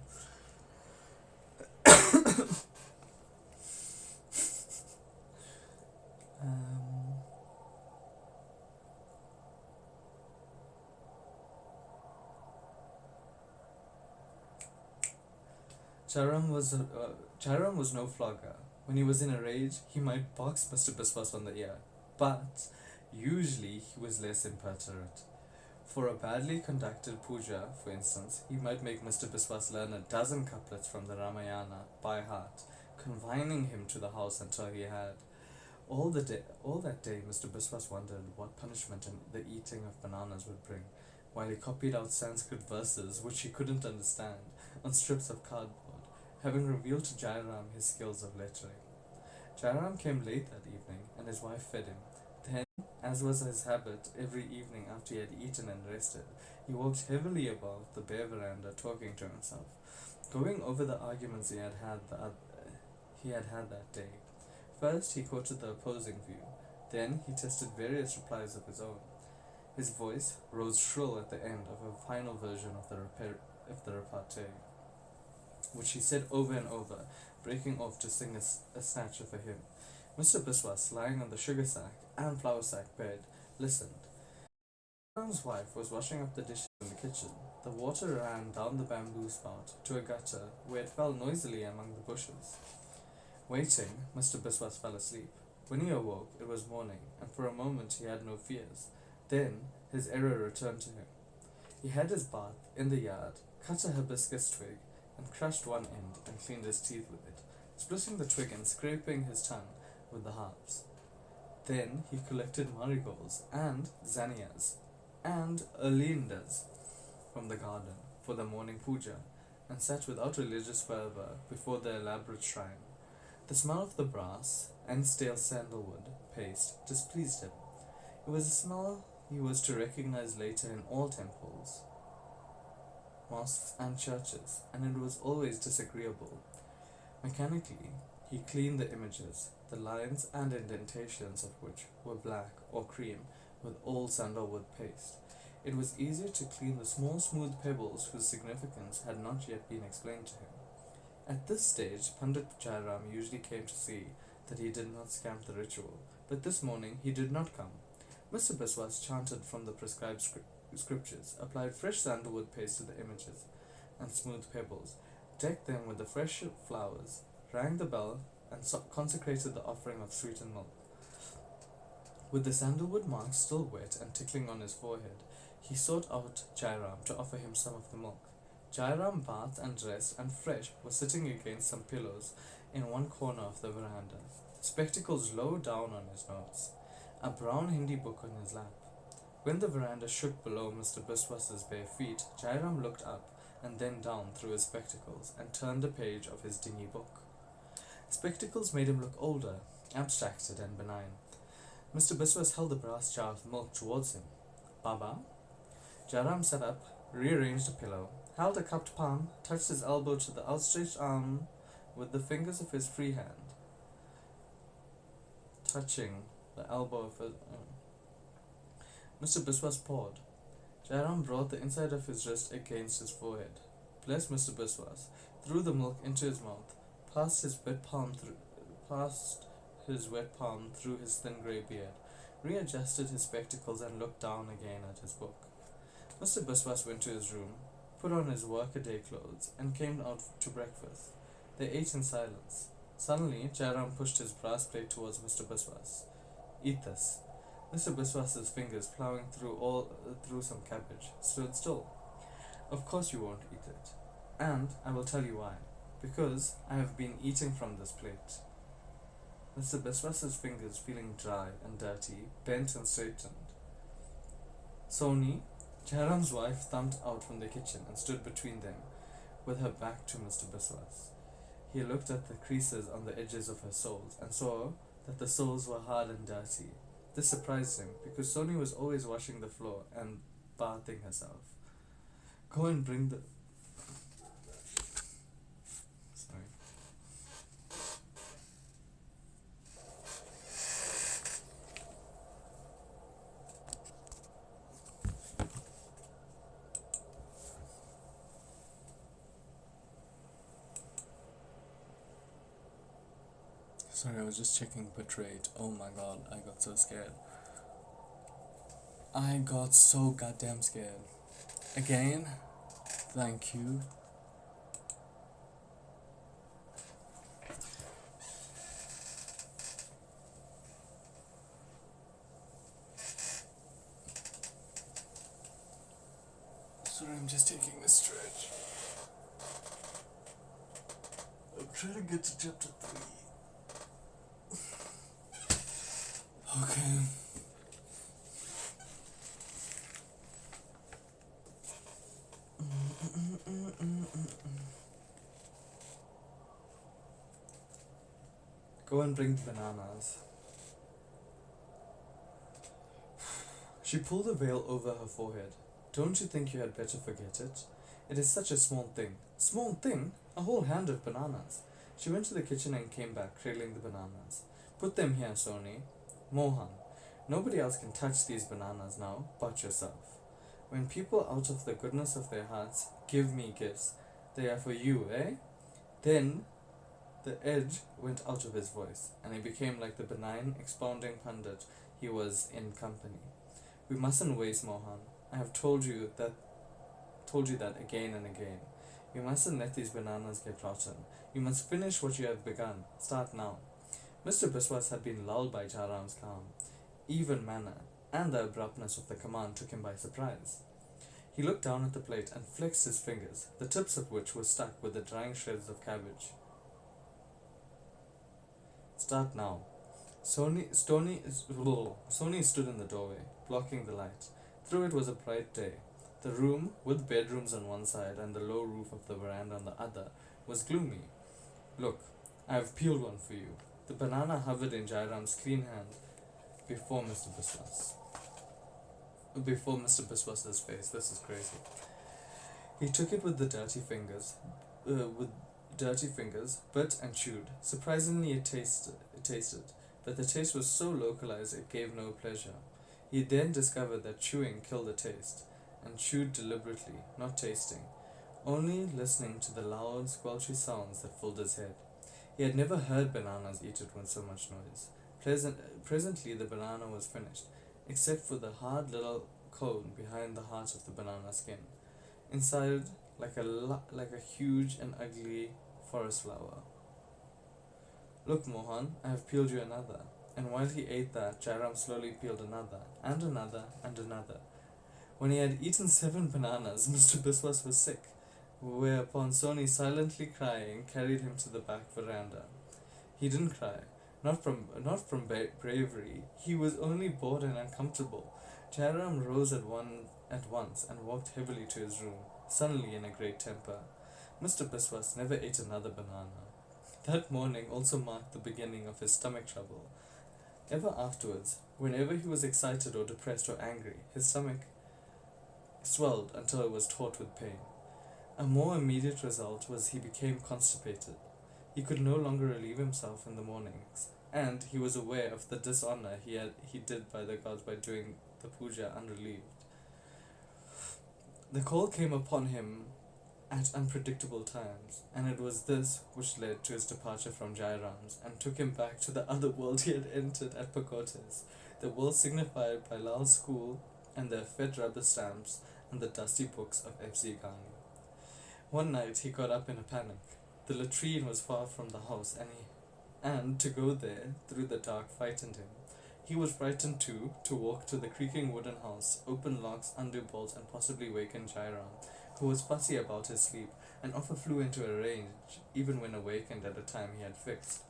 Jairam was no flogger. When he was in a rage, he might box Mr. Biswas on the ear, but usually he was less impertinent. For a badly conducted puja, for instance, he might make Mr. Biswas learn a dozen couplets from the Ramayana by heart, confining him to the house until he had. All that day, Mr. Biswas wondered what punishment the eating of bananas would bring, while he copied out Sanskrit verses which he couldn't understand on strips of cardboard, having revealed to Jairam his skills of lettering. Jairam came late that evening, and his wife fed him. Then As was his habit, every evening after he had eaten and rested, he walked heavily about the bare veranda talking to himself, going over the arguments he had had that day. First, he quoted the opposing view. Then, he tested various replies of his own. His voice rose shrill at the end of a final version of the repartee, which he said over and over, breaking off to sing a snatch of a hymn. Mr. Biswas, lying on the sugar sack and flour sack bed, listened. Aaron's wife was washing up the dishes in the kitchen. The water ran down the bamboo spout to a gutter where it fell noisily among the bushes. Waiting, Mr. Biswas fell asleep. When he awoke, it was morning, and for a moment he had no fears. Then his error returned to him. He had his bath in the yard, cut a hibiscus twig, and crushed one end and cleaned his teeth with it, splitting the twig and scraping his tongue with the halves. Then he collected marigolds and zinnias and oleanders from the garden for the morning puja, and sat without religious fervour before the elaborate shrine. The smell of the brass and stale sandalwood paste displeased him. It was a smell he was to recognize later in all temples, mosques, and churches, and it was always disagreeable. Mechanically, he cleaned the images, the lines and indentations of which were black or cream with old sandalwood paste. It was easier to clean the small smooth pebbles whose significance had not yet been explained to him. At this stage, Pandit Jairam usually came to see that he did not scamp the ritual, but this morning he did not come. Mr. Biswas chanted from the prescribed scriptures, applied fresh sandalwood paste to the images and smooth pebbles, decked them with the fresh flowers, rang the bell, and consecrated the offering of sweetened milk. With the sandalwood marks still wet and tickling on his forehead, he sought out Jairam to offer him some of the milk. Jairam, bathed and dressed and fresh, was sitting against some pillows in one corner of the veranda, spectacles low down on his nose, a brown Hindi book on his lap. When the veranda shook below Mr. Biswas's bare feet, Jairam looked up and then down through his spectacles and turned a page of his dingy book. Spectacles made him look older, abstracted and benign. Mr. Biswas held the brass jar of milk towards him. Baba? Jairam sat up, rearranged a pillow, held a cupped palm, touched his elbow to the outstretched arm with the fingers of his free hand, touching the elbow of his Mr. Biswas pawed. Jairam brought the inside of his wrist against his forehead. Blessed Mr. Biswas threw the milk into his mouth, passed his wet palm through his thin grey beard, readjusted his spectacles and looked down again at his book. Mr. Biswas went to his room, put on his workaday clothes, and came out to breakfast. They ate in silence. Suddenly, Jairam pushed his brass plate towards Mr. Biswas. Eat this. Mr. Biswas's fingers, ploughing through some cabbage, stood still. Of course you won't eat it. And I will tell you why. Because I have been eating from this plate. Mr. Biswas's fingers, feeling dry and dirty, bent and straightened. Soni, Jairam's wife, thumped out from the kitchen and stood between them, with her back to Mr. Biswas. He looked at the creases on the edges of her soles and saw that the soles were hard and dirty. This surprised him, because Soni was always washing the floor and bathing herself. Go and bring the... Sorry. Sorry, I was just checking bitrate. Oh my god, I got so scared. I got so goddamn scared. Again, thank you. Sorry, I'm just taking a stretch. I'm trying to get to chapter 3. Okay. Go and bring the bananas. She pulled the veil over her forehead. Don't you think you had better forget it? It is such a small thing. Small thing? A whole hand of bananas. She went to the kitchen and came back, cradling the bananas. Put them here, Sony. Mohan. Nobody else can touch these bananas now but yourself. When people out of the goodness of their hearts give me gifts, they are for you, eh? Then the edge went out of his voice, and he became like the benign, expounding pundit he was in company. We mustn't waste, Mohan. I have told you that again and again. You mustn't let these bananas get rotten. You must finish what you have begun. Start now. Mr. Biswas had been lulled by Jairam's calm, even manner, and the abruptness of the command took him by surprise. He looked down at the plate and flexed his fingers, the tips of which were stuck with the drying shreds of cabbage. Start now. Sony stood in the doorway, blocking the light. Through it was a bright day. The room, with bedrooms on one side and the low roof of the veranda on the other, was gloomy. Look, I have peeled one for you. The banana hovered in Jairam's clean hand before Mr. Biswas's face. This is crazy. He took it with dirty fingers, bit and chewed. Surprisingly, it tasted, but the taste was so localized it gave no pleasure. He then discovered that chewing killed the taste, and chewed deliberately, not tasting, only listening to the loud, squelchy sounds that filled his head. He had never heard bananas eaten with so much noise. Presently the banana was finished, except for the hard little cone behind the heart of the banana skin. Inside, like a huge and ugly forest flower. Look, Mohan, I have peeled you another. And while he ate that, Jairam slowly peeled another, and another, and another. When he had eaten 7 bananas, Mr. Biswas was sick, whereupon Sony, silently crying, carried him to the back veranda. He didn't cry, not from bravery. He was only bored and uncomfortable. Jairam rose at once and walked heavily to his room, suddenly in a great temper. Mr. Biswas never ate another banana. That morning also marked the beginning of his stomach trouble. Ever afterwards, whenever he was excited or depressed or angry, his stomach swelled until it was taut with pain. A more immediate result was he became constipated. He could no longer relieve himself in the mornings, and he was aware of the dishonor he did by the gods by doing the puja unrelieved. The call came upon him at unpredictable times, and it was this which led to his departure from Jairam's and took him back to the other world he had entered at Pakotes, the world signified by Lal's school and the fed rubber stamps and the dusty books of F.Z. Ghani. One night he got up in a panic. The latrine was far from the house, and to go there through the dark frightened him. He was frightened too to walk to the creaking wooden house, open locks, undo bolts, and possibly waken Jairam, who was fussy about his sleep, and often flew into a rage, even when awakened at a time he had fixed.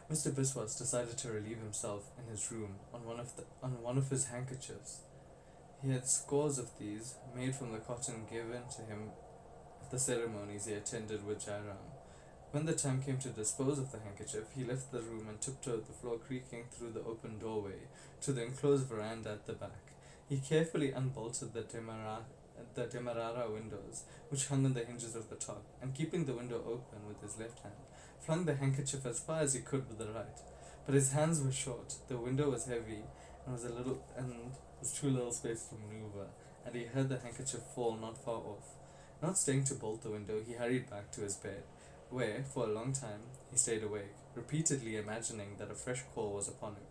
Mr. Biswas decided to relieve himself in his room on one of his handkerchiefs. He had scores of these, made from the cotton given to him at the ceremonies he attended with Jairam. When the time came to dispose of the handkerchief, he left the room and tiptoed the floor, creaking through the open doorway to the enclosed veranda at the back. He carefully unbolted the demerara windows, which hung on the hinges of the top, and keeping the window open with his left hand, flung the handkerchief as far as he could with the right. But his hands were short, the window was heavy, and was too little space to maneuver, and he heard the handkerchief fall not far off. Not staying to bolt the window, he hurried back to his bed, where, for a long time, he stayed awake, repeatedly imagining that a fresh call was upon him.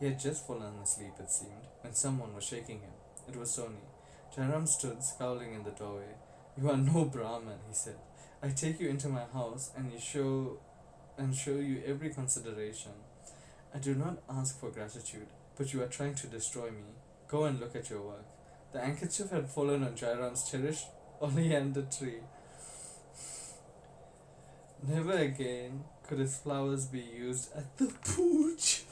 He had just fallen asleep, it seemed, when someone was shaking him. It was Sony. Jairam stood, scowling in the doorway. "You are no Brahman," he said. "I take you into my house and show you every consideration. I do not ask for gratitude, but you are trying to destroy me. Go and look at your work." The handkerchief had fallen on Jairam's cherished oleander tree. Never again could his flowers be used at the pooch.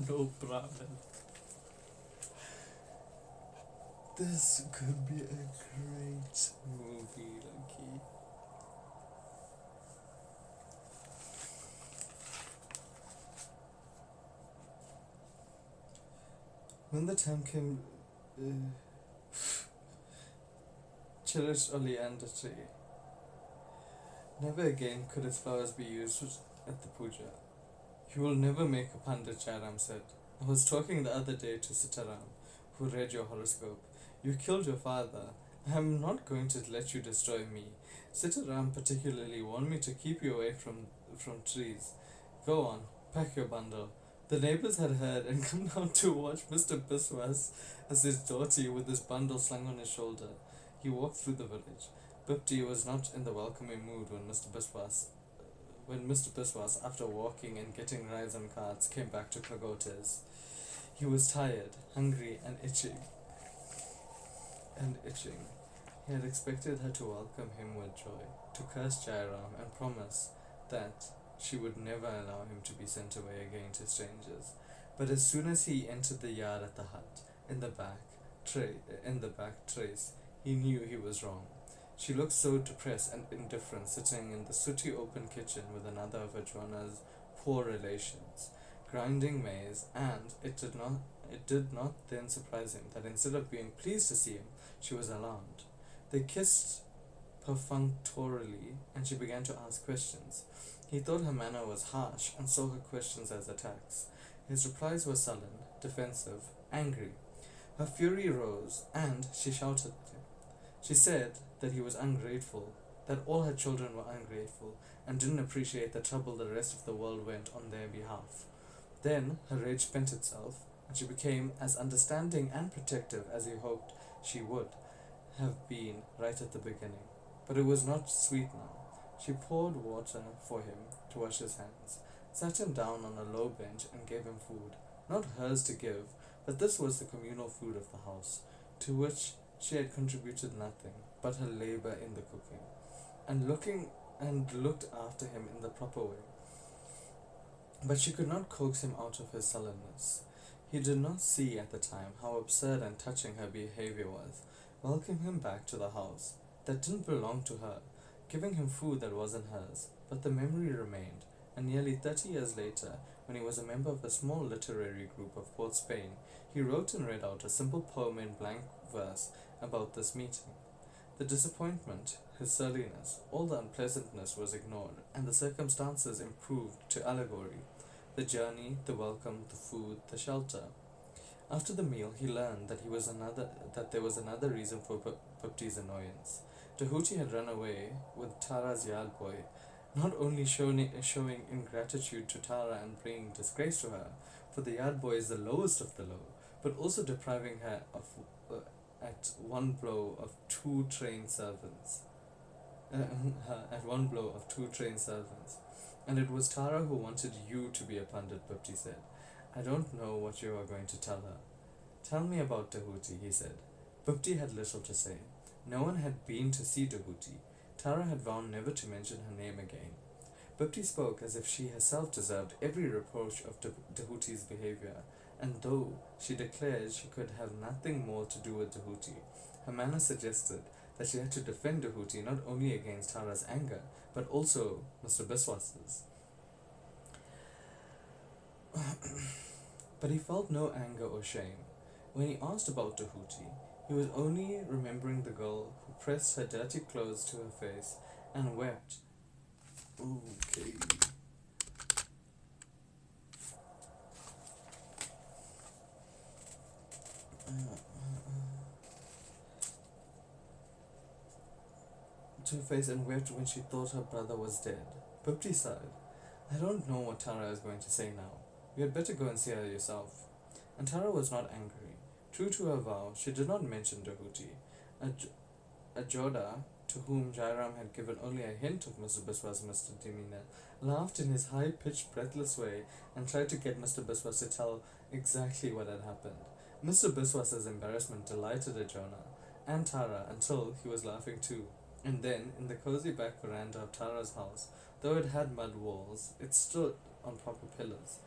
No problem. This could be a great movie, Lucky. When the time came, cherished oleander tree. Never again could its flowers be used at the puja. You will never make a pandit, Jairam said. I was talking the other day to Sitaram, who read your horoscope. You killed your father. I am not going to let you destroy me. Sitaram particularly warned me to keep you away from trees. Go on, pack your bundle. The neighbors had heard and come down to watch Mr. Biswas as his daughter with his bundle slung on his shoulder. He walked through the village. Bipti was not in the welcoming mood when Mr. Biswas, after walking and getting rides on carts, came back to Klagotes. He was tired, hungry, and itching. He had expected her to welcome him with joy, to curse Jairam and promise that she would never allow him to be sent away again to strangers. But as soon as he entered the yard at the hut, in the back trace, he knew he was wrong. She looked so depressed and indifferent, sitting in the sooty open kitchen with another of Ajwana's poor relations, grinding maize, and it did not then surprise him that instead of being pleased to see him, she was alarmed. They kissed perfunctorily, and she began to ask questions. He thought her manner was harsh, and saw her questions as attacks. His replies were sullen, defensive, angry. Her fury rose, and she shouted at him. She said that he was ungrateful, that all her children were ungrateful, and didn't appreciate the trouble the rest of the world went on their behalf. Then her rage spent itself, and she became as understanding and protective as he hoped she would have been right at the beginning. But it was not sweet now. She poured water for him to wash his hands, sat him down on a low bench, and gave him food, not hers to give, but this was the communal food of the house, to which she had contributed nothing but her labor in the cooking, and looked after him in the proper way. But she could not coax him out of his sullenness. He did not see at the time how absurd and touching her behavior was, welcoming him back to the house that didn't belong to her, giving him food that wasn't hers, but the memory remained, and nearly 30 years later, when he was a member of a small literary group of Port Spain, he wrote and read out a simple poem in blank verse about this meeting. The disappointment, his surliness, all the unpleasantness was ignored, and the circumstances improved to allegory: the journey, the welcome, the food, the shelter. After the meal, he learned that there was another reason for Bapti's annoyance. Tahuti had run away with Tara's yard boy, not only showing ingratitude to Tara and bringing disgrace to her, for the yard boy is the lowest of the low, but also depriving her of at one blow of two trained servants. And it was Tara who wanted you to be a pandit, Bapti said. I don't know what you are going to tell her. Tell me about Tahuti, he said. Bapti had little to say. No one had been to see Tahuti. Tara had vowed never to mention her name again. Bapti spoke as if she herself deserved every reproach of Tahuti's behavior, and though she declared she could have nothing more to do with Tahuti, her manner suggested that she had to defend Tahuti not only against Tara's anger, but also Mr. Biswas's. But he felt no anger or shame. When he asked about Tahuti, he was only remembering the girl who pressed her dirty clothes to her face and wept. Okay. To her face and wept when she thought her brother was dead. Bapti sighed. I don't know what Tara is going to say now. You had better go and see her yourself. And Tara was not angry. True to her vow, she did not mention Tahuti. Ajoda, to whom Jairam had given only a hint of Mr. Biswa's misdemeanor, laughed in his high-pitched, breathless way and tried to get Mr. Biswas to tell exactly what had happened. Mr. Biswas's embarrassment delighted Ajona and Tara until he was laughing too. And then, in the cozy back veranda of Tara's house, though it had mud walls, it stood on proper pillars.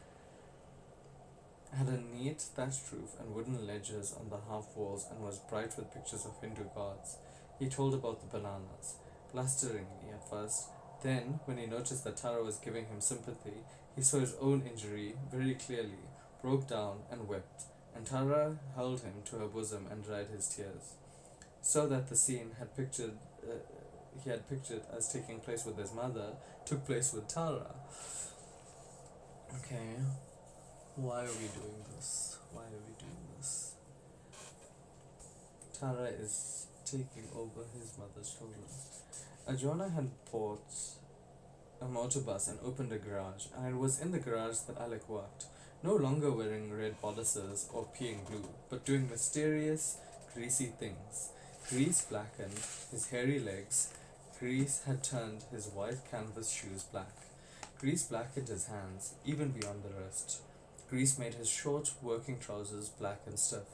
had a neat thatched roof and wooden ledges on the half walls and was bright with pictures of Hindu gods. He told about the bananas, blusteringly at first. Then, when he noticed that Tara was giving him sympathy, he saw his own injury very clearly, broke down, and wept, and Tara held him to her bosom and dried his tears. So that the scene he had pictured as taking place with his mother took place with Tara. Okay, why are we doing this? Why are we doing this? Tara is taking over his mother's children. Ajona had bought a motor bus and opened a garage, and it was in the garage that Alec worked, no longer wearing red bodices or peeing blue, but doing mysterious, greasy things. Grease blackened his hairy legs. Grease had turned his white canvas shoes black. Grease blackened his hands, even beyond the wrist. Grease made his short working trousers black and stiff.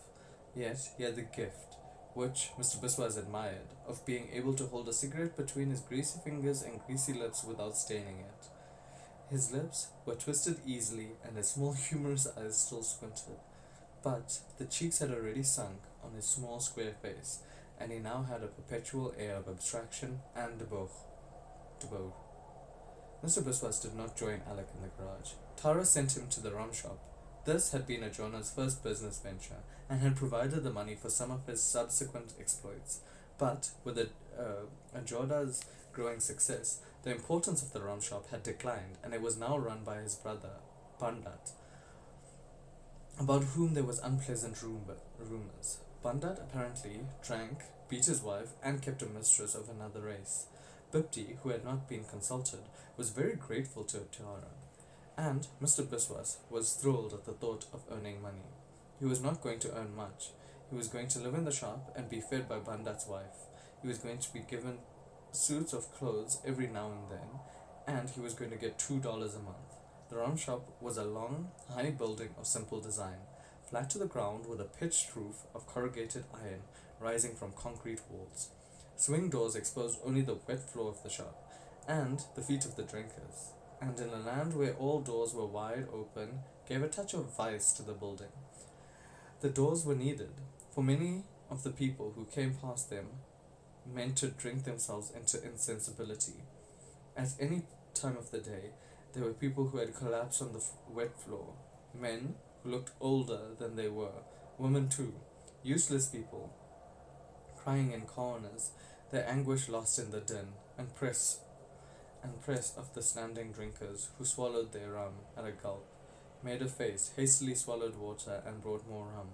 Yet he had the gift, which Mr. Biswas admired, of being able to hold a cigarette between his greasy fingers and greasy lips without staining it. His lips were twisted easily, and his small humorous eyes still squinted. But the cheeks had already sunk on his small square face, and he now had a perpetual air of abstraction and debauch. Mr. Biswas did not join Alec in the garage. Tara sent him to the rum shop. This had been Ajona's first business venture, and had provided the money for some of his subsequent exploits. But with Ajona's growing success, the importance of the rum shop had declined, and it was now run by his brother, Pandat, about whom there was unpleasant rumors. Pandat apparently drank, beat his wife, and kept a mistress of another race. Bipti, who had not been consulted, was very grateful to Tara, and Mr. Biswas was thrilled at the thought of earning money. He was not going to earn much. He was going to live in the shop and be fed by Pandat's wife. He was going to be given suits of clothes every now and then, and he was going to get $2 a month. The rum shop was a long, high building of simple design, flat to the ground with a pitched roof of corrugated iron rising from concrete walls. Swing doors exposed only the wet floor of the shop and the feet of the drinkers, and in a land where all doors were wide open gave a touch of vice to the building. The doors were needed, for many of the people who came past them meant to drink themselves into insensibility. At any time of the day, there were people who had collapsed on the wet floor, men who looked older than they were, women too, useless people, crying in corners, their anguish lost in the din and press of the standing drinkers who swallowed their rum at a gulp, made a face, hastily swallowed water, and brought more rum.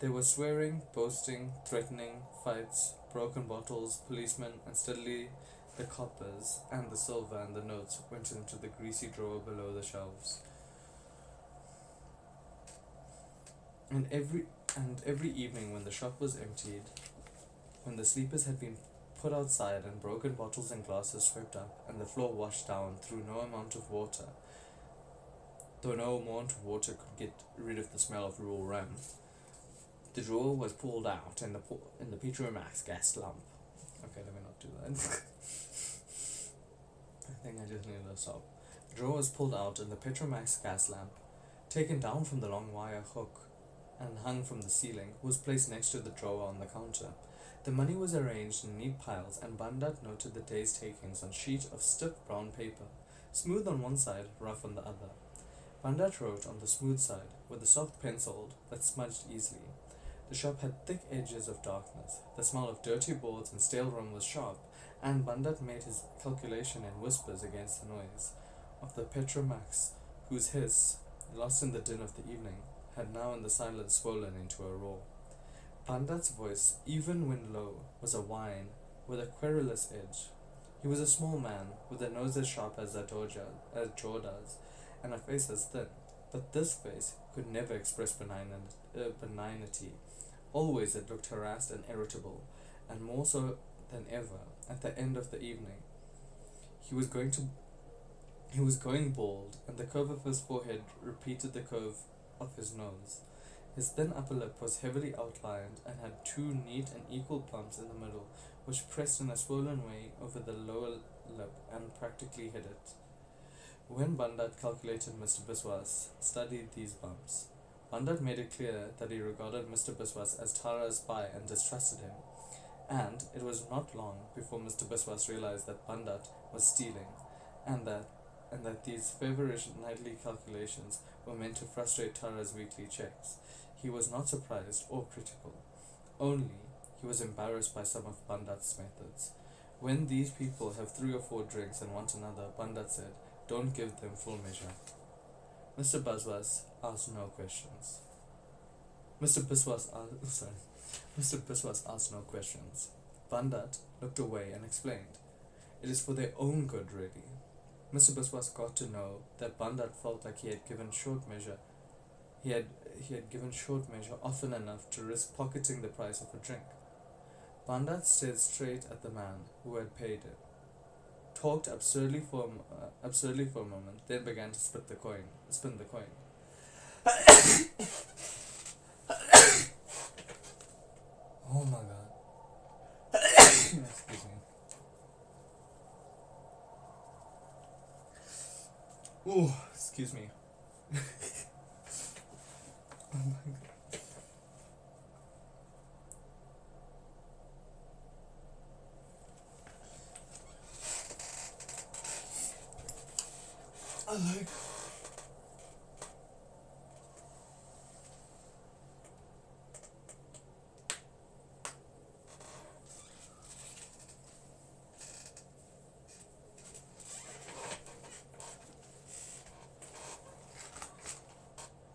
There was swearing, boasting, threatening, fights, broken bottles, policemen, and steadily the coppers and the silver and the notes went into the greasy drawer below the shelves. And every evening when the shop was emptied, when the sleepers had been put outside and broken bottles and glasses swept up and the floor washed down through no amount of water, though no amount of water could get rid of the smell of raw rum, the drawer was pulled out in the Petromax gas lamp. Okay, let me not do that. I think I just need to stop. The drawer was pulled out and the Petromax gas lamp, taken down from the long wire hook and hung from the ceiling, was placed next to the drawer on the counter. The money was arranged in neat piles, and Bandat noted the day's takings on a sheet of stiff brown paper, smooth on one side, rough on the other. Bandat wrote on the smooth side, with a soft pencil that smudged easily. The shop had thick edges of darkness. The smell of dirty boards and stale rum was sharp, and Bandat made his calculation in whispers against the noise of the Petromax, whose hiss, lost in the din of the evening, had now in the silence swollen into a roar. Bandat's voice, even when low, was a whine with a querulous edge. He was a small man, with a nose as sharp as Jorda's, and a face as thin, but this face could never express benignity. Always it looked harassed and irritable, and more so than ever at the end of the evening. He was going bald, and the curve of his forehead repeated the curve of his nose. His thin upper lip was heavily outlined and had two neat and equal bumps in the middle, which pressed in a swollen way over the lower lip and practically hid it. When Bandat calculated, Mr. Biswas studied these bumps. Bandat made it clear that he regarded Mr. Biswas as Tara's spy and distrusted him, and it was not long before Mr. Biswas realized that Bandat was stealing, and that these feverish nightly calculations were meant to frustrate Tara's weekly checks. He was not surprised or critical. Only he was embarrassed by some of Bandat's methods. When these people have 3 or 4 drinks and want another, Bandat said, don't give them full measure. Mr. Biswas asked no questions. Mr. Biswas asked, sorry. Mr. Biswas asked no questions. Bandat looked away and explained, it is for their own good, really. Mr. Biswas got to know that Bandat felt like he had given short measure. He had given short measure often enough to risk pocketing the price of a drink. Bandat stared straight at the man who had paid him, talked absurdly for a moment, then began to spin the coin. Oh my god. Excuse me. Ooh, excuse me. Oh my god. I like.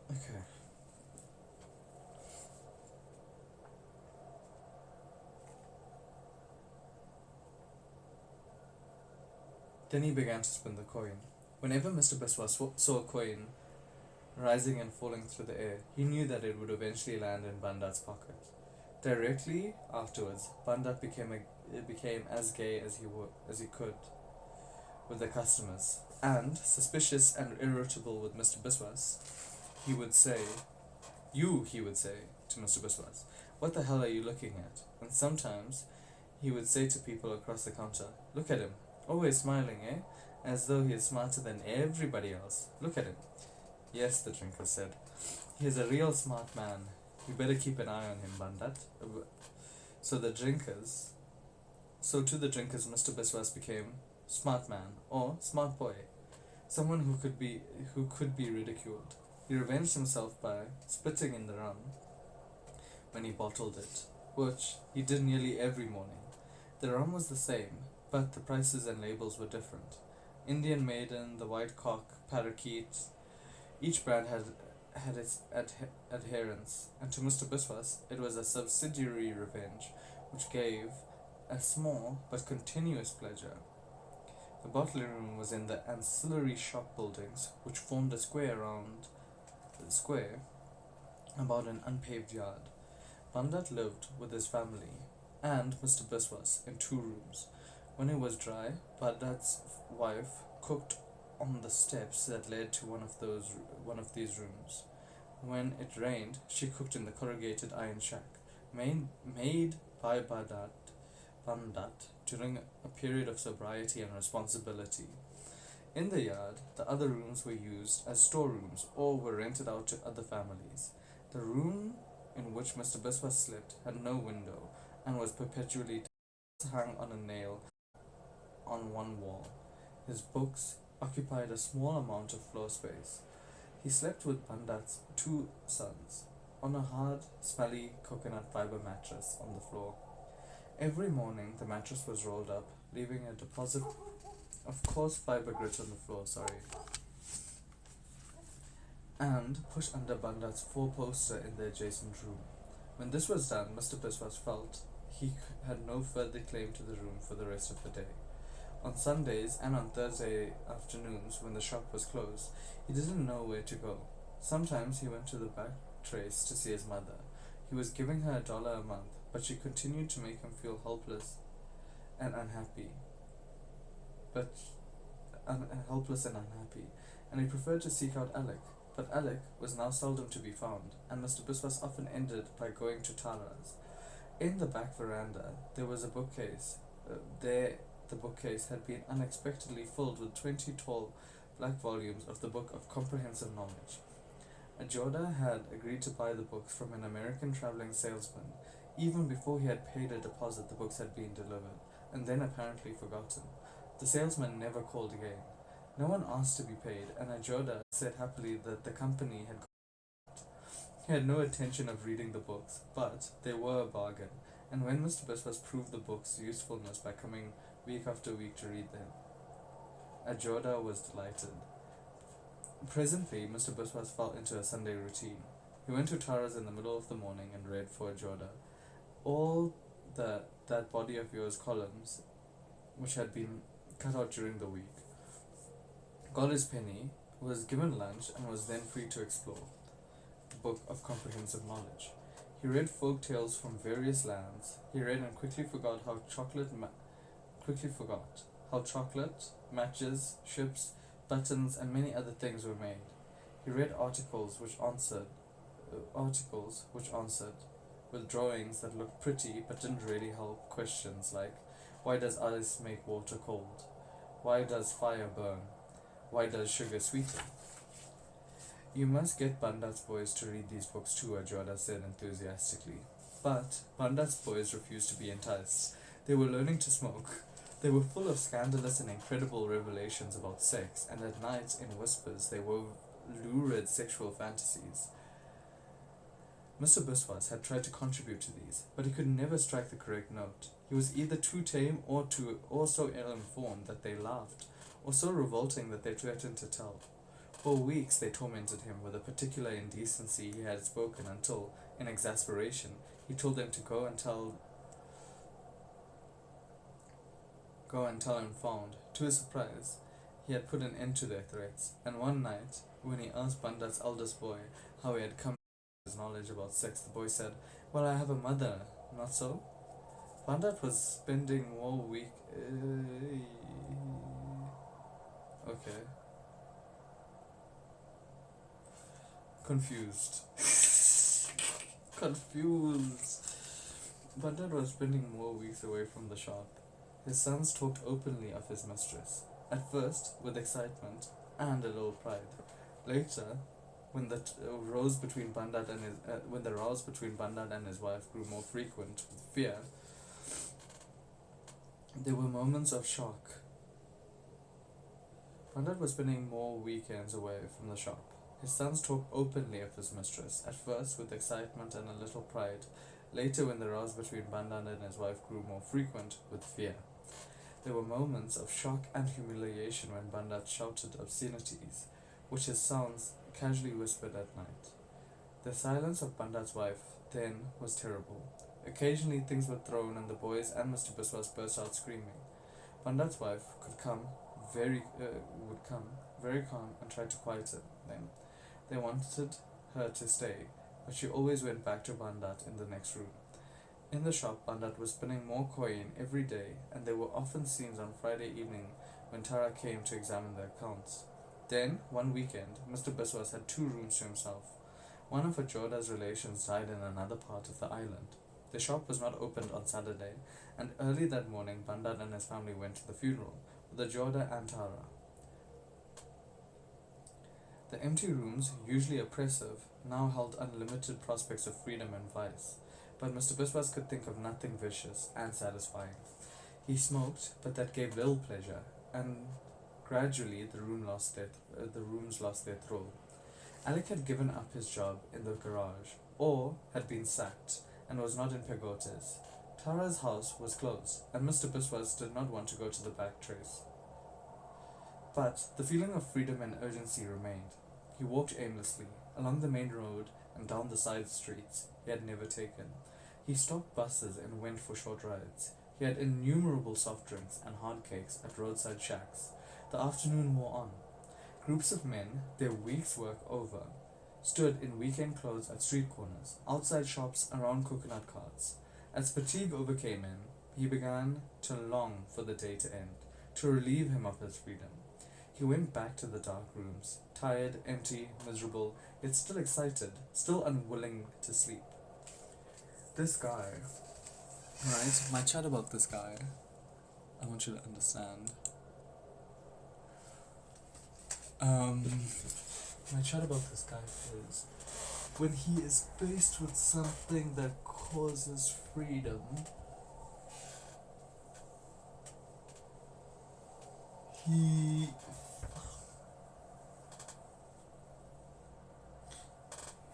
Okay. Then he began to spin the coin. Whenever Mr. Biswas saw a coin rising and falling through the air, he knew that it would eventually land in Bandat's pocket. Directly afterwards, Bandat became as gay as he could with the customers, and suspicious and irritable with Mr. Biswas. He would say to Mr. Biswas, what the hell are you looking at? And sometimes he would say to people across the counter, look at him, always smiling, eh? As though he is smarter than everybody else. Look at him. Yes, the drinker said. He is a real smart man. You better keep an eye on him, Bandat. So to the drinkers, Mr. Biswas became smart man or smart boy, someone who could be ridiculed. He revenged himself by spitting in the rum when he bottled it, which he did nearly every morning. The rum was the same, but the prices and labels were different. Indian Maiden, the White Cock, Parakeet, each brand had its adherents, and to Mr. Biswas it was a subsidiary revenge which gave a small but continuous pleasure. The bottling room was in the ancillary shop buildings which formed a square about an unpaved yard. Bandat lived with his family and Mr. Biswas in 2 rooms. When it was dry, Bandat's wife cooked on the steps that led to one of these rooms. When it rained, she cooked in the corrugated iron shack, made by Bandat during a period of sobriety and responsibility. In the yard, the other rooms were used as storerooms or were rented out to other families. The room in which Mr. Biswas slept had no window and was perpetually hung on a nail on one wall. His books occupied a small amount of floor space. He slept with Bandat's 2 sons on a hard, smelly coconut fiber mattress on the floor. Every morning the mattress was rolled up, leaving a deposit of coarse fiber grit on the floor, and pushed under Bandat's 4-poster in the adjacent room. When this was done, Mr. Biswas felt he had no further claim to the room for the rest of the day. On Sundays and on Thursday afternoons, when the shop was closed, he didn't know where to go. Sometimes he went to the back trace to see his mother. He was giving her $1 a month, but she continued to make him feel helpless and unhappy. And he preferred to seek out Alec. But Alec was now seldom to be found, and Mr. Biswas often ended by going to Tara's. In the back veranda, there was a bookcase. The bookcase had been unexpectedly filled with 20 tall black volumes of the Book of Comprehensive Knowledge. Ajoda had agreed to buy the books from an American traveling salesman. Even before he had paid a deposit, the books had been delivered, and then apparently forgotten. The salesman never called again. No one asked to be paid, and Ajoda said happily that the company had. He had no intention of reading the books, but they were a bargain, and when Mr. Biswas proved the books' usefulness by coming week after week to read them, Ajoda was delighted. Presently, Mr. Biswas fell into a Sunday routine. He went to Tara's in the middle of the morning and read for Ajoda all that body of yours columns which had been cut out during the week. Got his penny, was given lunch, and was then free to explore the book of comprehensive knowledge. He read folk tales from various lands. He read and quickly forgot how chocolate, matches, ships, buttons, and many other things were made. He read articles which answered, with drawings that looked pretty but didn't really help questions like, why does ice make water cold? Why does fire burn? Why does sugar sweeten? You must get Bandat's boys to read these books too, Ajoda said enthusiastically. But Bandat's boys refused to be enticed. They were learning to smoke. They were full of scandalous and incredible revelations about sex, and at night, in whispers, they wove lurid sexual fantasies. Mr. Biswas had tried to contribute to these, but he could never strike the correct note. He was either too tame or so ill-informed that they laughed, or so revolting that they threatened to tell. For weeks they tormented him with a particular indecency he had spoken until, in exasperation, he told them to go and tell and found. To his surprise, he had put an end to their threats, and one night, when he asked Bandat's eldest boy how he had come to his knowledge about sex, the boy said, well, I have a mother, not so? Bandat was spending more week... Okay. Confused. Confused. Bandat was spending more weeks away from the shop. His sons talked openly of his mistress, at first with excitement and a little pride. Later, when the rows between Bandat and his wife grew more frequent with fear, there were moments of shock. Bandat was spending more weekends away from the shop. His sons talked openly of his mistress, at first with excitement and a little pride. Later, when the rows between Bandat and his wife grew more frequent with fear. There were moments of shock and humiliation when Bandat shouted obscenities, which his sons casually whispered at night. The silence of Bandat's wife then was terrible. Occasionally things were thrown and the boys and Mr. Biswas burst out screaming. Bandat's wife would come very calm and try to quiet them. They wanted her to stay, but she always went back to Bandat in the next room. In the shop, Bandat was spinning more coin every day, and there were often scenes on Friday evening when Tara came to examine the accounts. Then, one weekend, Mr. Biswas had 2 rooms to himself. One of Ajoda's relations died in another part of the island. The shop was not opened on Saturday, and early that morning, Bandat and his family went to the funeral with Ajoda and Tara. The empty rooms, usually oppressive, now held unlimited prospects of freedom and vice. But Mr. Biswas could think of nothing vicious and satisfying. He smoked, but that gave little pleasure, and gradually the rooms lost their thrill. Alec had given up his job in the garage, or had been sacked, and was not in Pegotes. Tara's house was closed, and Mr. Biswas did not want to go to the back trace. But the feeling of freedom and urgency remained. He walked aimlessly, along the main road and down the side streets he had never taken. He stopped buses and went for short rides. He had innumerable soft drinks and hard cakes at roadside shacks. The afternoon wore on. Groups of men, their week's work over, stood in weekend clothes at street corners, outside shops, around coconut carts. As fatigue overcame him, he began to long for the day to end, to relieve him of his freedom. He went back to the dark rooms, tired, empty, miserable, yet still excited, still unwilling to sleep. This guy, right, my chat about this guy, I want you to understand. My chat about this guy is when he is faced with something that causes freedom, he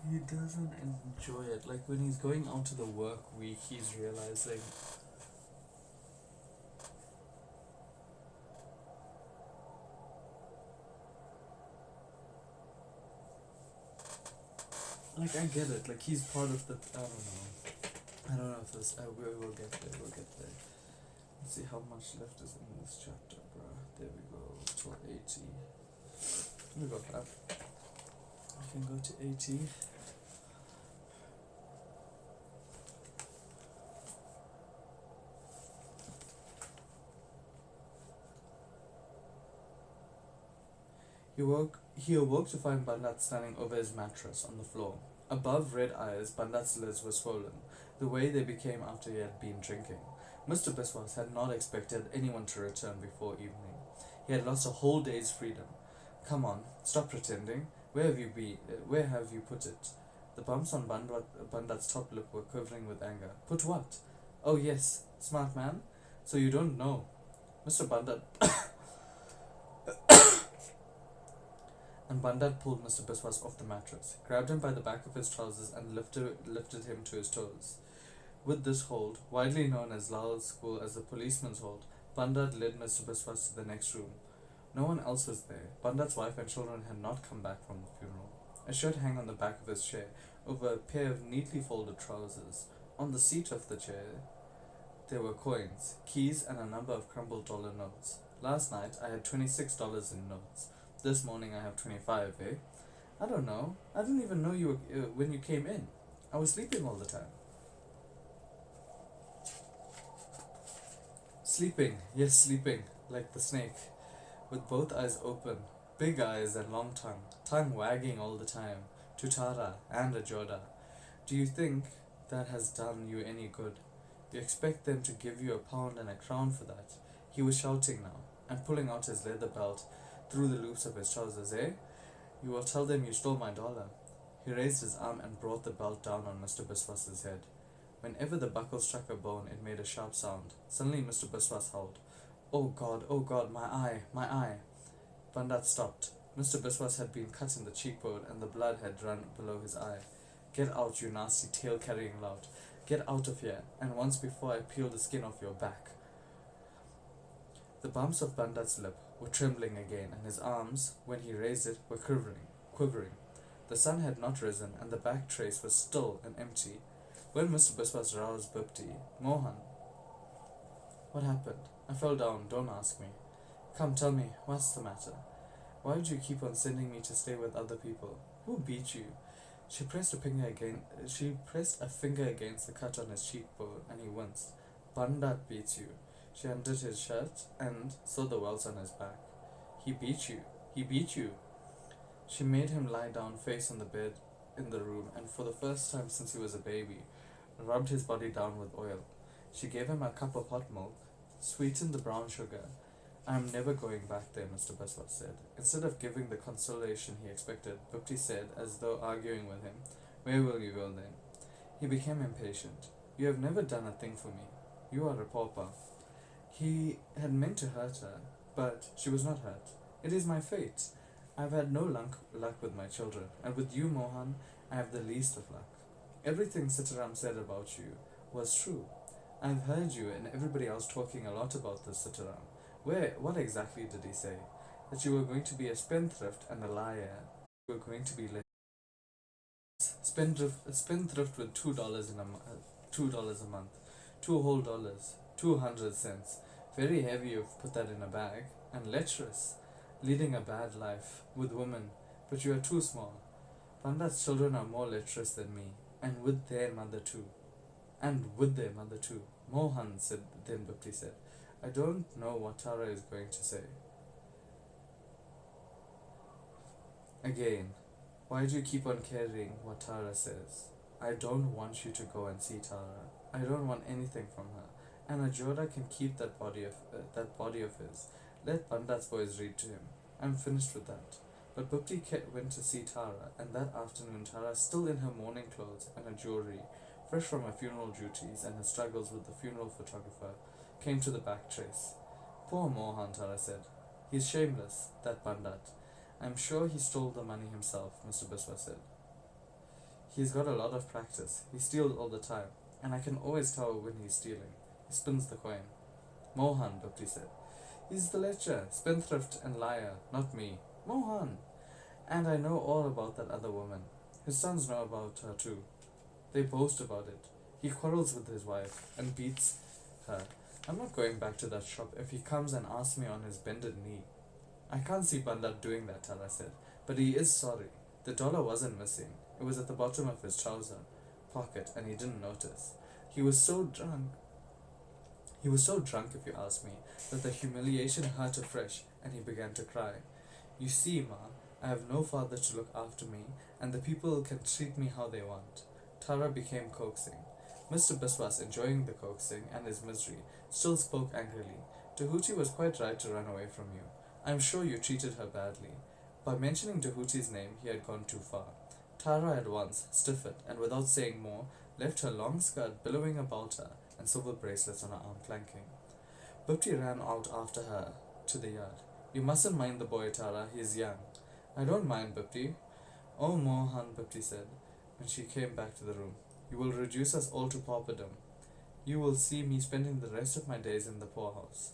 he doesn't enjoy it. Like when he's going out to the work week, he's realizing like I get it. Like he's part of the. I don't know. I don't know if this. We will get there. We'll get there. Let's see how much left is in this chapter, bruh. There we go. To 80. We got that. We can go to 80. He awoke to find Bandat standing over his mattress on the floor. Above red eyes, Bandat's lids were swollen, the way they became after he had been drinking. Mr. Biswas had not expected anyone to return before evening. He had lost a whole day's freedom. Come on, stop pretending. Where have you put it? The bumps on Bandat's top lip were quivering with anger. Put what? Oh yes, smart man. So you don't know. Mr. Bandat and Bandat pulled Mr. Biswas off the mattress, grabbed him by the back of his trousers and lifted him to his toes. With this hold, widely known as Lal's school as the policeman's hold, Bandat led Mr. Biswas to the next room. No one else was there. Bandat's wife and children had not come back from the funeral. A shirt hung on the back of his chair, over a pair of neatly folded trousers. On the seat of the chair, there were coins, keys, and a number of crumpled dollar notes. Last night, I had $26 in notes. This morning, I have 25, eh? I don't know. I didn't even know you were, when you came in. I was sleeping all the time. Sleeping, yes, sleeping, like the snake, with both eyes open, big eyes and long tongue wagging all the time, to Tara and Ajoda. Do you think that has done you any good? You expect them to give you £1 and a crown for that? He was shouting now, and pulling out his leather belt through the loops of his trousers, eh? You will tell them you stole my dollar. He raised his arm and brought the belt down on Mr. Biswas's head. Whenever the buckle struck a bone, it made a sharp sound. Suddenly Mr. Biswas howled, oh God, my eye, my eye. Bandat stopped. Mr. Biswas had been cut in the cheekbone and the blood had run below his eye. Get out, you nasty tail-carrying lout. Get out of here, and once before I peel the skin off your back. The bumps of Bandat's lip were trembling again, and his arms, when he raised it, were quivering. The sun had not risen, and the back trace was still and empty. When Mr. Biswas roused Bipti, Mohan, what happened? I fell down, don't ask me. Come, tell me, what's the matter? Why do you keep on sending me to stay with other people? Who beat you? She pressed a finger against the cut on his cheekbone, and he winced. Bandat beats you. She undid his shirt and saw the welts on his back. He beat you. He beat you. She made him lie down face on the bed in the room, and for the first time since he was a baby, rubbed his body down with oil. She gave him a cup of hot milk, sweetened the brown sugar. I am never going back there, Mr. Biswas said. Instead of giving the consolation he expected, Bipti said, as though arguing with him, where will you go then? He became impatient. You have never done a thing for me. You are a pauper. He had meant to hurt her, but she was not hurt. It is my fate. I have had no luck with my children, and with you, Mohan, I have the least of luck. Everything Sitaram said about you was true. I have heard you and everybody else talking a lot about this, Sitaram. What exactly did he say? That you were going to be a spendthrift and a liar. You were going to be a spendthrift with $2 $2 a month, $2 whole, 200 cents. Very heavy you've put that in a bag. And lecherous, leading a bad life with women, but you are too small. Panda's children are more lecherous than me, and with their mother too. Mohan said, then Bipti said, I don't know what Tara is going to say. Again, why do you keep on caring what Tara says? I don't want you to go and see Tara. I don't want anything from her. And Ajoda can keep that body of his. Let Pandat's boys read to him. I'm finished with that. But went to see Tara, and that afternoon Tara, still in her mourning clothes and her jewellery, fresh from her funeral duties and her struggles with the funeral photographer, came to the back trace. Poor Mohan, Tara said. He's shameless, that Pandit. I'm sure he stole the money himself, Mr. Biswa said. He's got a lot of practice. He steals all the time, and I can always tell when he's stealing. He spins the coin. Mohan, Bhupti said. He's the lecher, spendthrift and liar, not me. Mohan! And I know all about that other woman. His sons know about her too. They boast about it. He quarrels with his wife and beats her. I'm not going back to that shop if he comes and asks me on his bended knee. I can't see Bandat doing that, Tara said, but he is sorry. The dollar wasn't missing. It was at the bottom of his trouser pocket and he didn't notice. He was so drunk, if you ask me, that the humiliation hurt afresh and he began to cry. You see, Ma, I have no father to look after me, and the people can treat me how they want. Tara became coaxing. Mr. Biswas, enjoying the coaxing and his misery, still spoke angrily. Tahuti was quite right to run away from you. I'm sure you treated her badly. By mentioning Tahuti's name, he had gone too far. Tara at once stiffened, and without saying more, left her long skirt billowing about her and silver bracelets on her arm clanking. Bhupti ran out after her to the yard. You mustn't mind the boy, Tara, he's young. I don't mind, Bhupti. Oh, Mohan, Bhupti said, when she came back to the room. You will reduce us all to pauperdom. You will see me spending the rest of my days in the poorhouse.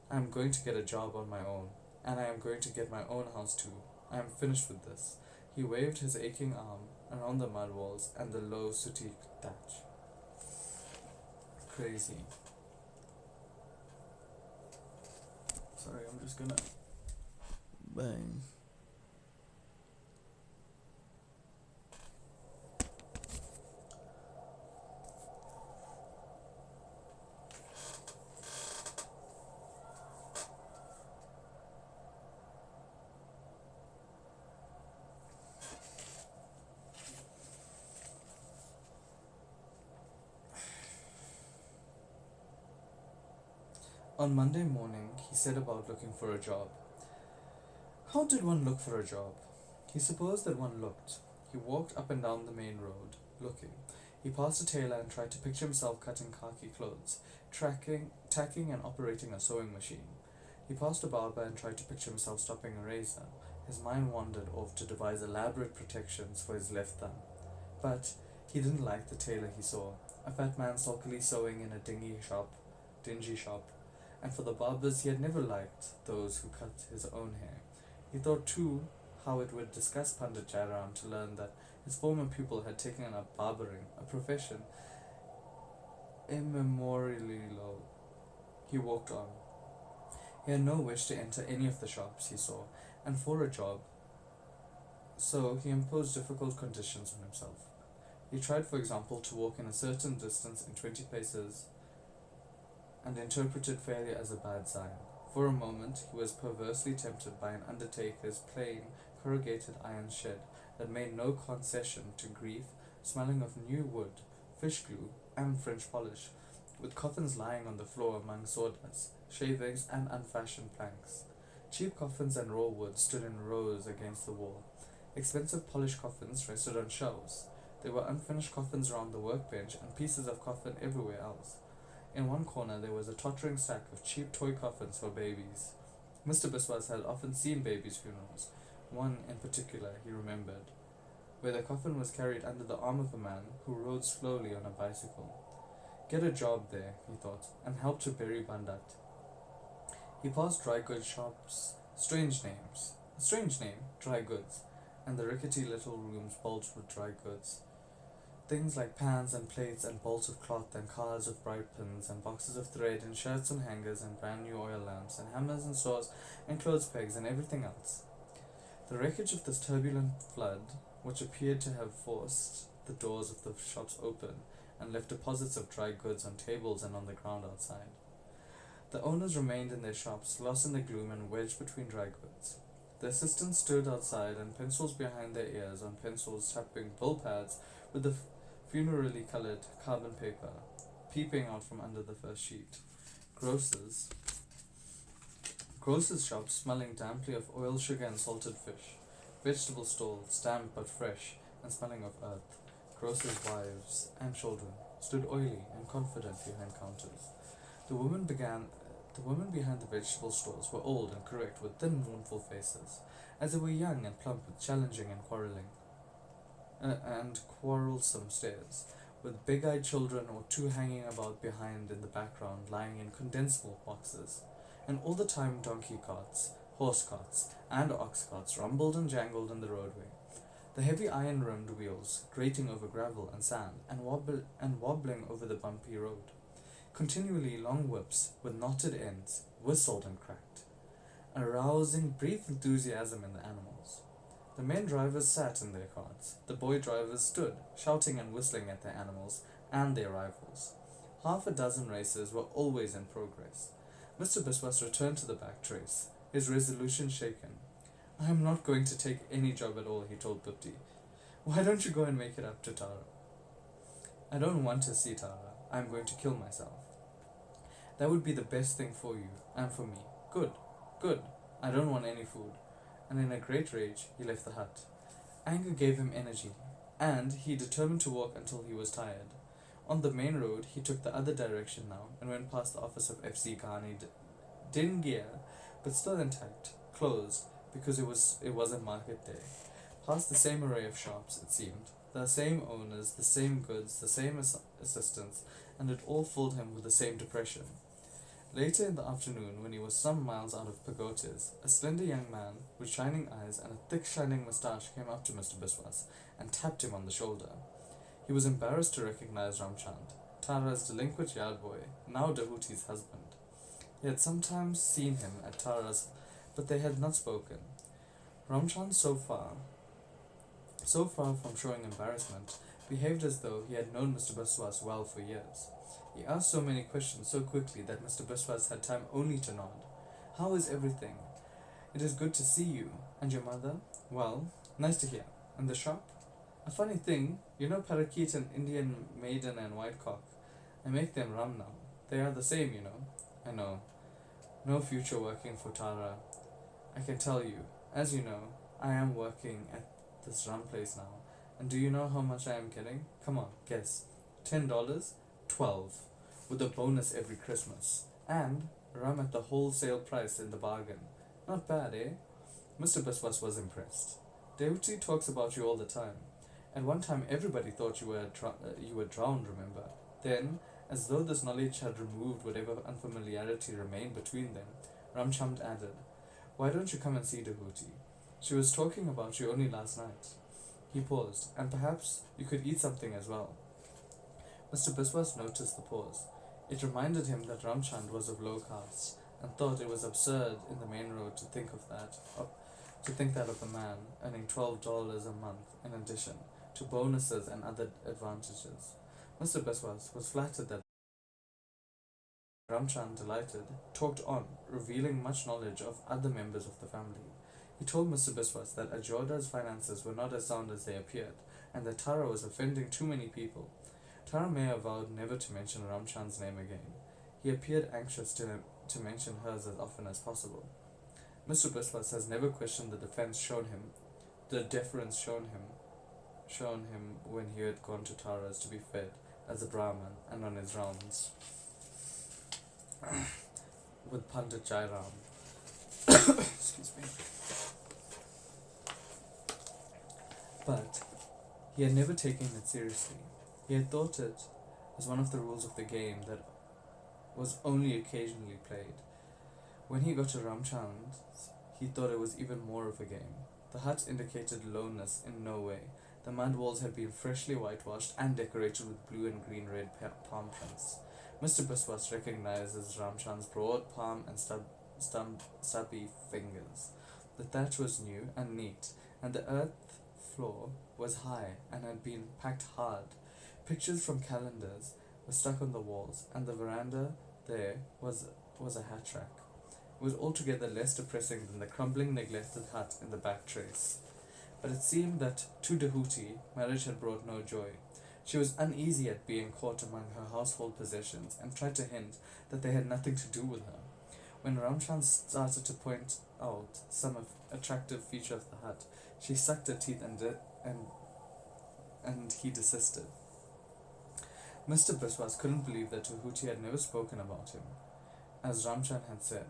I am going to get a job on my own, and I am going to get my own house too. I am finished with this. He waved his aching arm around the mud walls and the low sooty thatch. Crazy. Sorry, I'm just gonna bang. On Monday morning, he set about looking for a job. How did one look for a job? He supposed that one looked. He walked up and down the main road, looking. He passed a tailor and tried to picture himself cutting khaki clothes, tacking and operating a sewing machine. He passed a barber and tried to picture himself stopping a razor. His mind wandered off to devise elaborate protections for his left thumb. But he didn't like the tailor he saw, a fat man sulkily sewing in a dingy shop, and for the barbers he had never liked those who cut his own hair. He thought too how it would disgust Pandit Jairam to learn that his former pupil had taken up barbering, a profession immemorially low. He walked on. He had no wish to enter any of the shops he saw, and for a job, so he imposed difficult conditions on himself. He tried, for example, to walk in a certain distance in 20 paces and interpreted failure as a bad sign. For a moment, he was perversely tempted by an undertaker's plain, corrugated iron shed that made no concession to grief, smelling of new wood, fish glue, and French polish, with coffins lying on the floor among sawdust, shavings, and unfashioned planks. Cheap coffins and raw wood stood in rows against the wall. Expensive polished coffins rested on shelves. There were unfinished coffins around the workbench and pieces of coffin everywhere else. In one corner there was a tottering stack of cheap toy coffins for babies. Mr. Biswas had often seen babies' funerals, one in particular he remembered, where the coffin was carried under the arm of a man who rode slowly on a bicycle. Get a job there, he thought, and help to bury Bandat. He passed dry goods shops, strange names, a strange name, dry goods, and the rickety little rooms bulged with dry goods. Things like pans and plates and bolts of cloth and cards of bright pins and boxes of thread and shirts and hangers and brand new oil lamps and hammers and saws and clothes pegs and everything else. The wreckage of this turbulent flood, which appeared to have forced the doors of the shops open and left deposits of dry goods on tables and on the ground outside. The owners remained in their shops, lost in the gloom and wedged between dry goods. The assistants stood outside and pencils behind their ears on pencils tapping bill pads with the funerally coloured carbon paper peeping out from under the first sheet. Grocers' shops smelling damply of oil, sugar and salted fish. vegetable stalls, damp but fresh, and smelling of earth. Grocers' wives and children stood oily and confident behind counters. The women began. The women behind the vegetable stalls were old and correct, with thin, mournful faces, as they were young and plump, with challenging and quarrelsome stares, with big-eyed children or two hanging about behind in the background, lying in condensed milk boxes. And all the time donkey carts, horse carts, and ox carts rumbled and jangled in the roadway, the heavy iron-rimmed wheels grating over gravel and sand, and wobbling over the bumpy road. Continually long whips with knotted ends whistled and cracked, arousing brief enthusiasm in the animals. The men drivers sat in their carts. The boy drivers stood, shouting and whistling at their animals and their rivals. Half a dozen races were always in progress. Mr. Biswas returned to the back trace, his resolution shaken. "I am not going to take any job at all," he told Pipti. "Why don't you go and make it up to Tara?" "I don't want to see Tara. I am going to kill myself." "That would be the best thing for you and for me." "Good, good. I don't want any food." And in a great rage, he left the hut. Anger gave him energy, and he determined to walk until he was tired. On the main road, he took the other direction now and went past the office of FC Ghani Dingia, but still intact, closed, because it wasn't market day. Past the same array of shops, it seemed, the same owners, the same goods, the same assistants, and it all filled him with the same depression. Later in the afternoon, when he was some miles out of Pagotes, a slender young man with shining eyes and a thick shining moustache came up to Mr. Biswas and tapped him on the shoulder. He was embarrassed to recognize Ramchand, Tara's delinquent yard boy, now Dahuti's husband. He had sometimes seen him at Tara's, but they had not spoken. Ramchand, so far from showing embarrassment, behaved as though he had known Mr. Biswas well for years. He asked so many questions so quickly that Mr. Biswas had time only to nod. "How is everything?" "It is good to see you. And your mother?" "Well, nice to hear. And the shop?" "A funny thing, you know parakeet and Indian maiden and white cock. I make them rum now. They are the same, you know." "I know. No future working for Tara. I can tell you. As you know, I am working at this rum place now. And do you know how much I am getting? Come on, guess. $10? 12, with a bonus every Christmas. And rum at the wholesale price in the bargain. Not bad, eh?" Mr. Biswas was impressed. "Dehuti talks about you all the time. At one time everybody thought you were drowned, remember? Then, as though this knowledge had removed whatever unfamiliarity remained between them, Ramchand added, 'Why don't you come and see Dehuti? She was talking about you only last night.'" He paused. "And perhaps you could eat something as well." Mr. Biswas noticed the pause. It reminded him that Ramchand was of low caste, and thought it was absurd in the main road to think that of a man earning $12 a month in addition to bonuses and other advantages. Mr. Biswas was flattered that Ramchand, delighted, talked on, revealing much knowledge of other members of the family. He told Mr. Biswas that Ajorda's finances were not as sound as they appeared, and that Tara was offending too many people. Tara May vowed never to mention Ramchand's name again. He appeared anxious to mention hers as often as possible. Mr. Biswas has never questioned the deference shown him when he had gone to Tara's to be fed as a Brahmin and on his rounds with Pandit Jairam. Excuse me. But he had never taken it seriously. He had thought it as one of the rules of the game that was only occasionally played. When he got to Ramchand's, he thought it was even more of a game. The hut indicated lowness in no way. The mud walls had been freshly whitewashed and decorated with blue and green-red palm prints. Mr. Biswas recognizes Ramchand's broad palm and stubby fingers. The thatch was new and neat, and the earth floor was high and had been packed hard. Pictures from calendars were stuck on the walls, and the veranda there was a hat rack. It was altogether less depressing than the crumbling, neglected hut in the back trace. But it seemed that to Dehuti, marriage had brought no joy. She was uneasy at being caught among her household possessions, and tried to hint that they had nothing to do with her. When Ramchan started to point out some attractive feature of the hut, she sucked her teeth and he desisted. Mr. Biswas couldn't believe that Tahuti had never spoken about him, as Ramchan had said.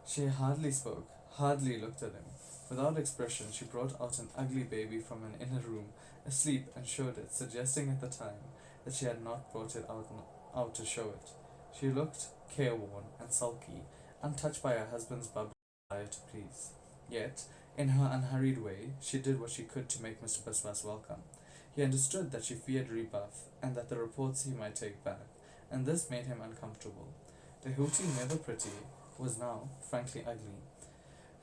She hardly spoke, hardly looked at him. Without expression, she brought out an ugly baby from an inner room, asleep, and showed it, suggesting at the time that she had not brought it out to show it. She looked careworn and sulky, untouched by her husband's bubbling desire to please. Yet, in her unhurried way, she did what she could to make Mr. Biswas welcome. He understood that she feared rebuff, and that the reports he might take back, and this made him uncomfortable. Tehuti, never pretty, was now, frankly, ugly.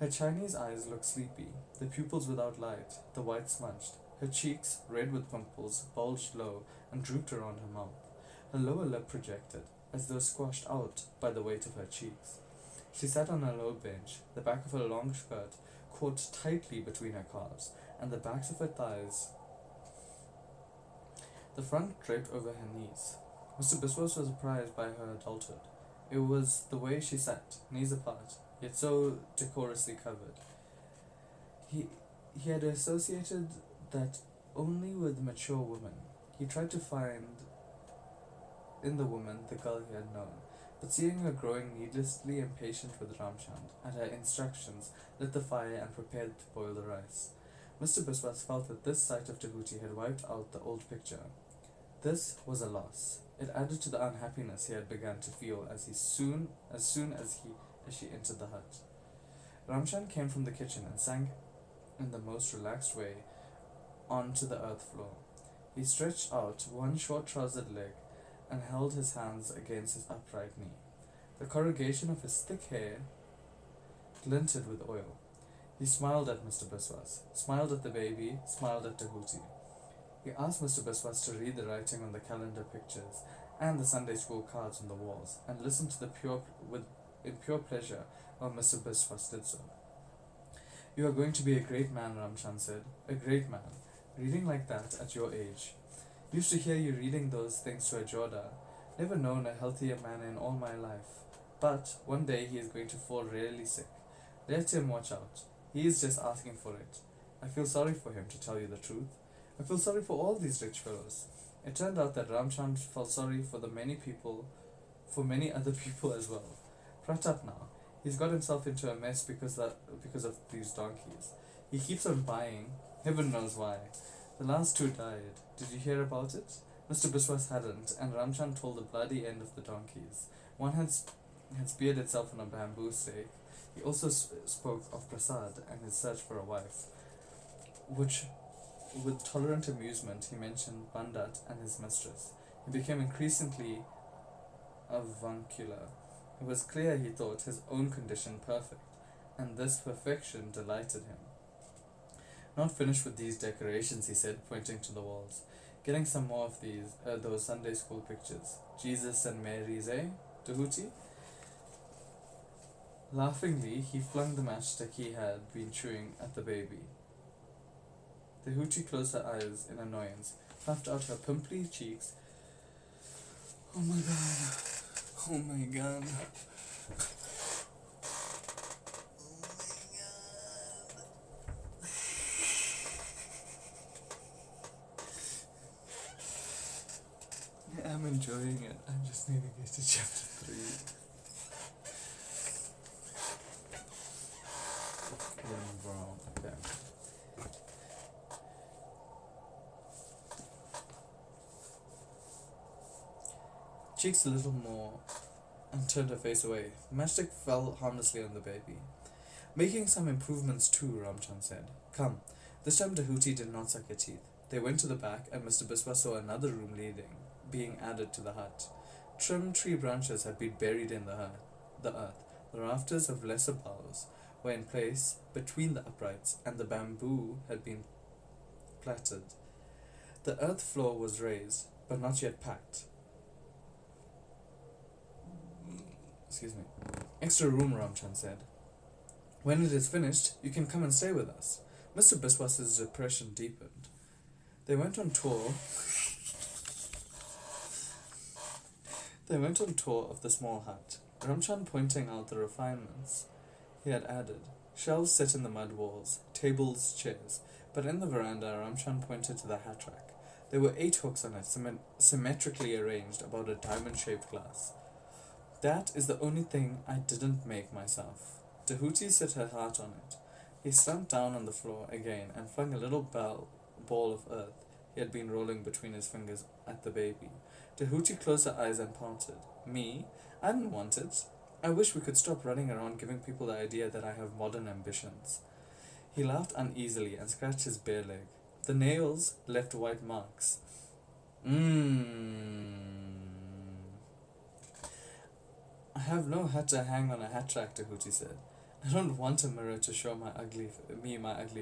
Her Chinese eyes looked sleepy, the pupils without light, the white smudged. Her cheeks, red with pimples, bulged low and drooped around her mouth. Her lower lip projected, as though squashed out by the weight of her cheeks. She sat on a low bench, the back of her long skirt caught tightly between her calves, and the backs of her thighs, the front draped over her knees. Mr. Biswas was surprised by her adulthood. It was the way she sat, knees apart, yet so decorously covered. He had associated that only with mature women. He tried to find in the woman the girl he had known, but seeing her growing needlessly impatient with Ramchand, at her instructions, lit the fire and prepared to boil the rice. Mr. Biswas felt that this sight of Tahuti had wiped out the old picture. This was a loss. It added to the unhappiness he had begun to feel as soon as she entered the hut. Ramchand came from the kitchen and sank in the most relaxed way onto the earth floor. He stretched out one short-trousered leg and held his hands against his upright knee. The corrugation of his thick hair glinted with oil. He smiled at Mr. Biswas, smiled at the baby, smiled at Tahuti. He asked Mr. Biswas to read the writing on the calendar pictures and the Sunday school cards on the walls, and listen to in pure pleasure while Mr. Biswas did so. "You are going to be a great man," Ramchand said. "A great man. Reading like that at your age. Used to hear you reading those things to a Joda. Never known a healthier man in all my life. But one day he is going to fall really sick. Let him watch out. He is just asking for it. I feel sorry for him, to tell you the truth. I feel sorry for all these rich fellows." It turned out that Ramchand felt sorry for many other people as well. Prat up now. He's got himself into a mess because of these donkeys. He keeps on buying, heaven knows why. The last two died. Did you hear about it? Mr. Biswas hadn't, and Ramchand told the bloody end of the donkeys. One had speared itself on a bamboo stake. He also spoke of Prasad and his search for a wife, which, with tolerant amusement, he mentioned Bandat and his mistress. He became increasingly avuncular. It was clear he thought his own condition perfect, and this perfection delighted him. "Not finished with these decorations," he said, pointing to the walls. "Getting some more of those Sunday school pictures. Jesus and Mary's, eh, Tahuti?" Laughingly, he flung the matchstick he had been chewing at the baby. Tahuti closed her eyes in annoyance, puffed out her pimply cheeks. "Oh my god. Oh my god. Yeah, I'm enjoying it. I just need to get to chapter 3. Bro, okay. Cheeks a little more, and turned her face away. The matchstick fell harmlessly on the baby. "Making some improvements too," Ramchand said. "Come." This time Tahuti did not suck her teeth. They went to the back, and Mr. Biswas saw another room being added to the hut. Trim tree branches had been buried in the earth. The rafters of lesser boughs were in place between the uprights, and the bamboo had been plaited. The earth floor was raised, but not yet packed. Excuse me. "Extra room," Ramchand said. "When it is finished, you can come and stay with us." Mr. Biswas's depression deepened. They went on tour of the small hut. Ramchan pointing out the refinements he had added. Shelves set in the mud walls, tables, chairs, but in the veranda Ramchan pointed to the hat rack. There were 8 hooks on it, symmetrically arranged about a diamond-shaped glass. That is the only thing I didn't make myself. Tahuti set her heart on it. He slumped down on the floor again and flung a little ball of earth he had been rolling between his fingers at the baby. Tahuti closed her eyes and pouted. Me? I didn't want it. I wish we could stop running around giving people the idea that I have modern ambitions. He laughed uneasily and scratched his bare leg. The nails left white marks. I have no hat to hang on a hat rack, Tahuti said. I don't want a mirror to show my ugly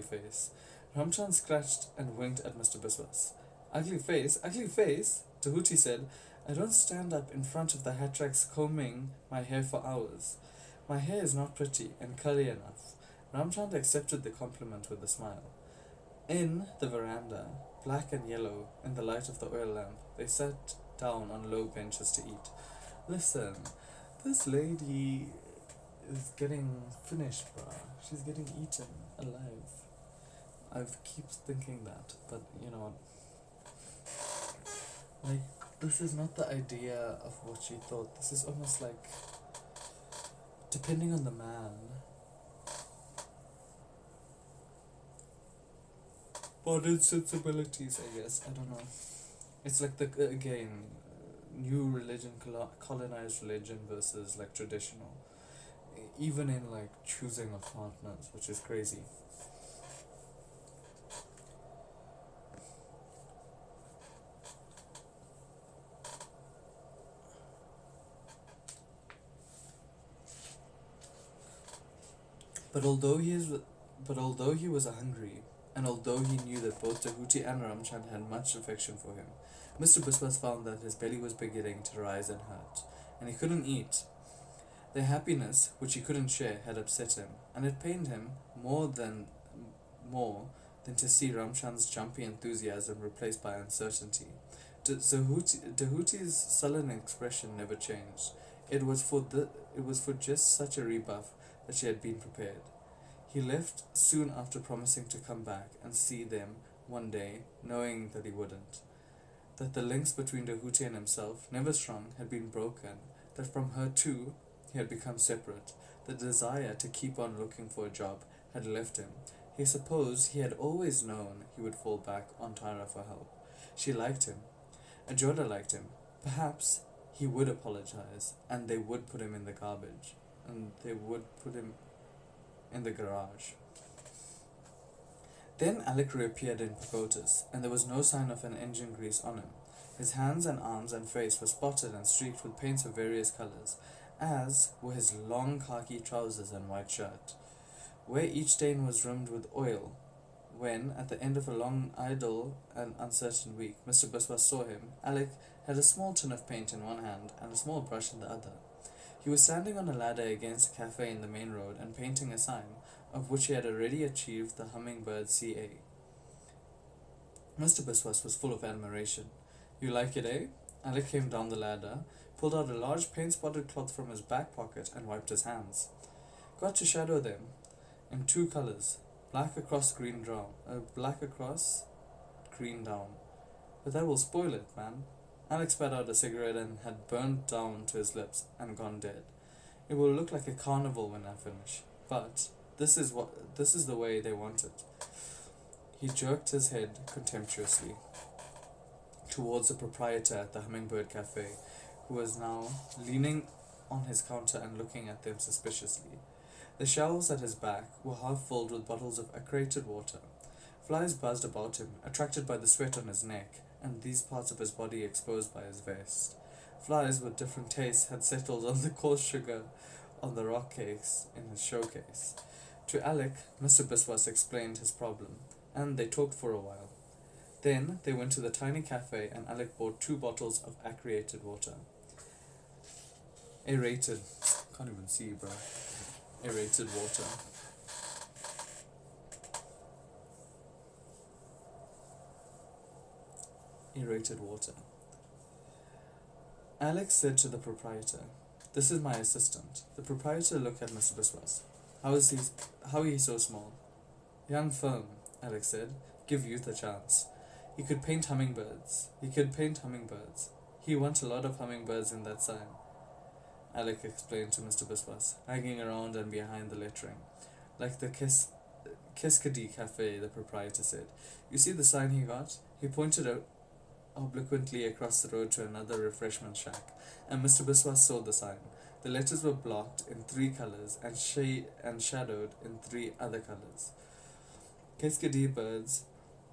face. Ramchan scratched and winked at Mr. Biswas. Ugly face? Ugly face? Tahuti said. I don't stand up in front of the hat racks combing my hair for hours. My hair is not pretty and curly enough. Ramchand accepted the compliment with a smile. In the veranda, black and yellow in the light of the oil lamp, they sat down on low benches to eat. Listen, this lady is getting finished, bruh. She's getting eaten alive. I keep thinking that, but you know, like, this is not the idea of what she thought. This is almost like, depending on the man, modern sensibilities, I guess. I don't know. It's like again, new religion, colonized religion versus like traditional. Even in like choosing of partners, which is crazy. But although he was hungry, and although he knew that both Tahuti and Ramchan had much affection for him, Mr. Biswas found that his belly was beginning to rise and hurt, and he couldn't eat. Their happiness, which he couldn't share, had upset him, and it pained him more than to see Ramchand's jumpy enthusiasm replaced by uncertainty. Tahuti's sullen expression never changed. It was for just such a rebuff that she had been prepared. He left soon after promising to come back and see them one day, knowing that he wouldn't. That the links between Tahuti and himself, never strong, had been broken, that from her too he had become separate. The desire to keep on looking for a job had left him. He supposed he had always known he would fall back on Tyra for help. She liked him. Ajoda liked him. Perhaps he would apologize, and they would put him in the garbage, and they would put him in the garage. Then Alec reappeared in Pagodas, and there was no sign of an engine grease on him. His hands and arms and face were spotted and streaked with paints of various colors, as were his long khaki trousers and white shirt, where each stain was rimmed with oil. When, at the end of a long, idle, and uncertain week, Mr. Biswas saw him, Alec had a small tin of paint in one hand and a small brush in the other. He was standing on a ladder against a cafe in the main road and painting a sign, of which he had already achieved the Hummingbird CA. Mr. Biswas was full of admiration. You like it, eh? Alec came down the ladder, pulled out a large paint-spotted cloth from his back pocket and wiped his hands. Got to shadow them in 2 colors, black across green down. But that will spoil it, man. Alex spat out a cigarette and had burned down to his lips and gone dead. It will look like a carnival when I finish, but this is the way they want it. He jerked his head contemptuously towards the proprietor at the Hummingbird Cafe, who was now leaning on his counter and looking at them suspiciously. The shelves at his back were half filled with bottles of acrated water. Flies buzzed about him, attracted by the sweat on his neck and these parts of his body exposed by his vest. Flies with different tastes had settled on the coarse sugar on the rock cakes in his showcase. To Alec, Mr. Biswas explained his problem, and they talked for a while. Then they went to the tiny cafe and Alec bought 2 bottles of acrated water. Aerated. Can't even see, bro. Aerated water. Aerated water. Alex said to the proprietor, This is my assistant. The proprietor looked at Mr. Biswas. How he so small? Young firm, Alex said. Give youth a chance. He could paint hummingbirds. He wants a lot of hummingbirds in that sign, Alec explained to Mr. Biswas, hanging around and behind the lettering. Like the Kiskadi Cafe, the proprietor said. You see the sign he got? He pointed out obliquely across the road to another refreshment shack, and Mr. Biswas saw the sign. The letters were blocked in 3 colors and shadowed in 3 other colors. Kiskadi birds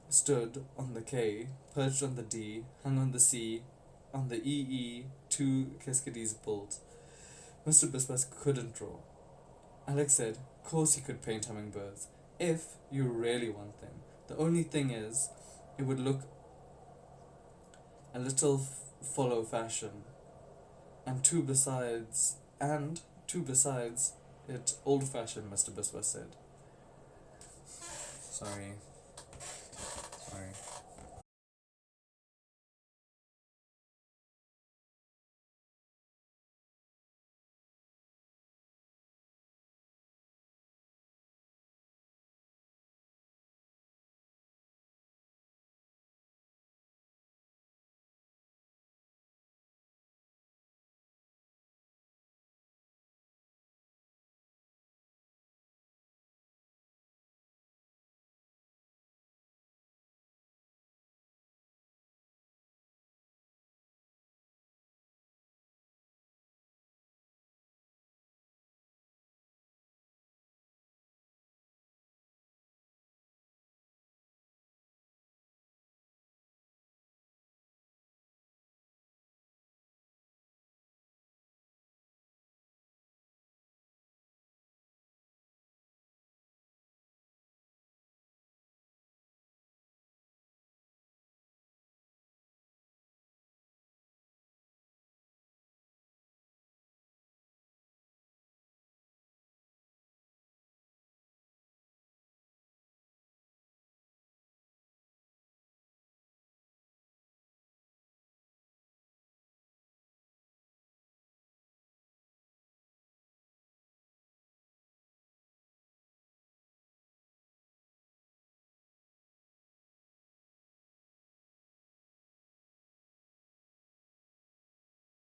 stood on the K, perched on the D, hung on the C, on the EE, 2 Kiskadis built. Mr. Biswas couldn't draw. Alex said, course he could paint hummingbirds, if you really want them. The only thing is, it would look a little follow fashion, and two besides, it old-fashioned, Mr. Biswas said. Sorry.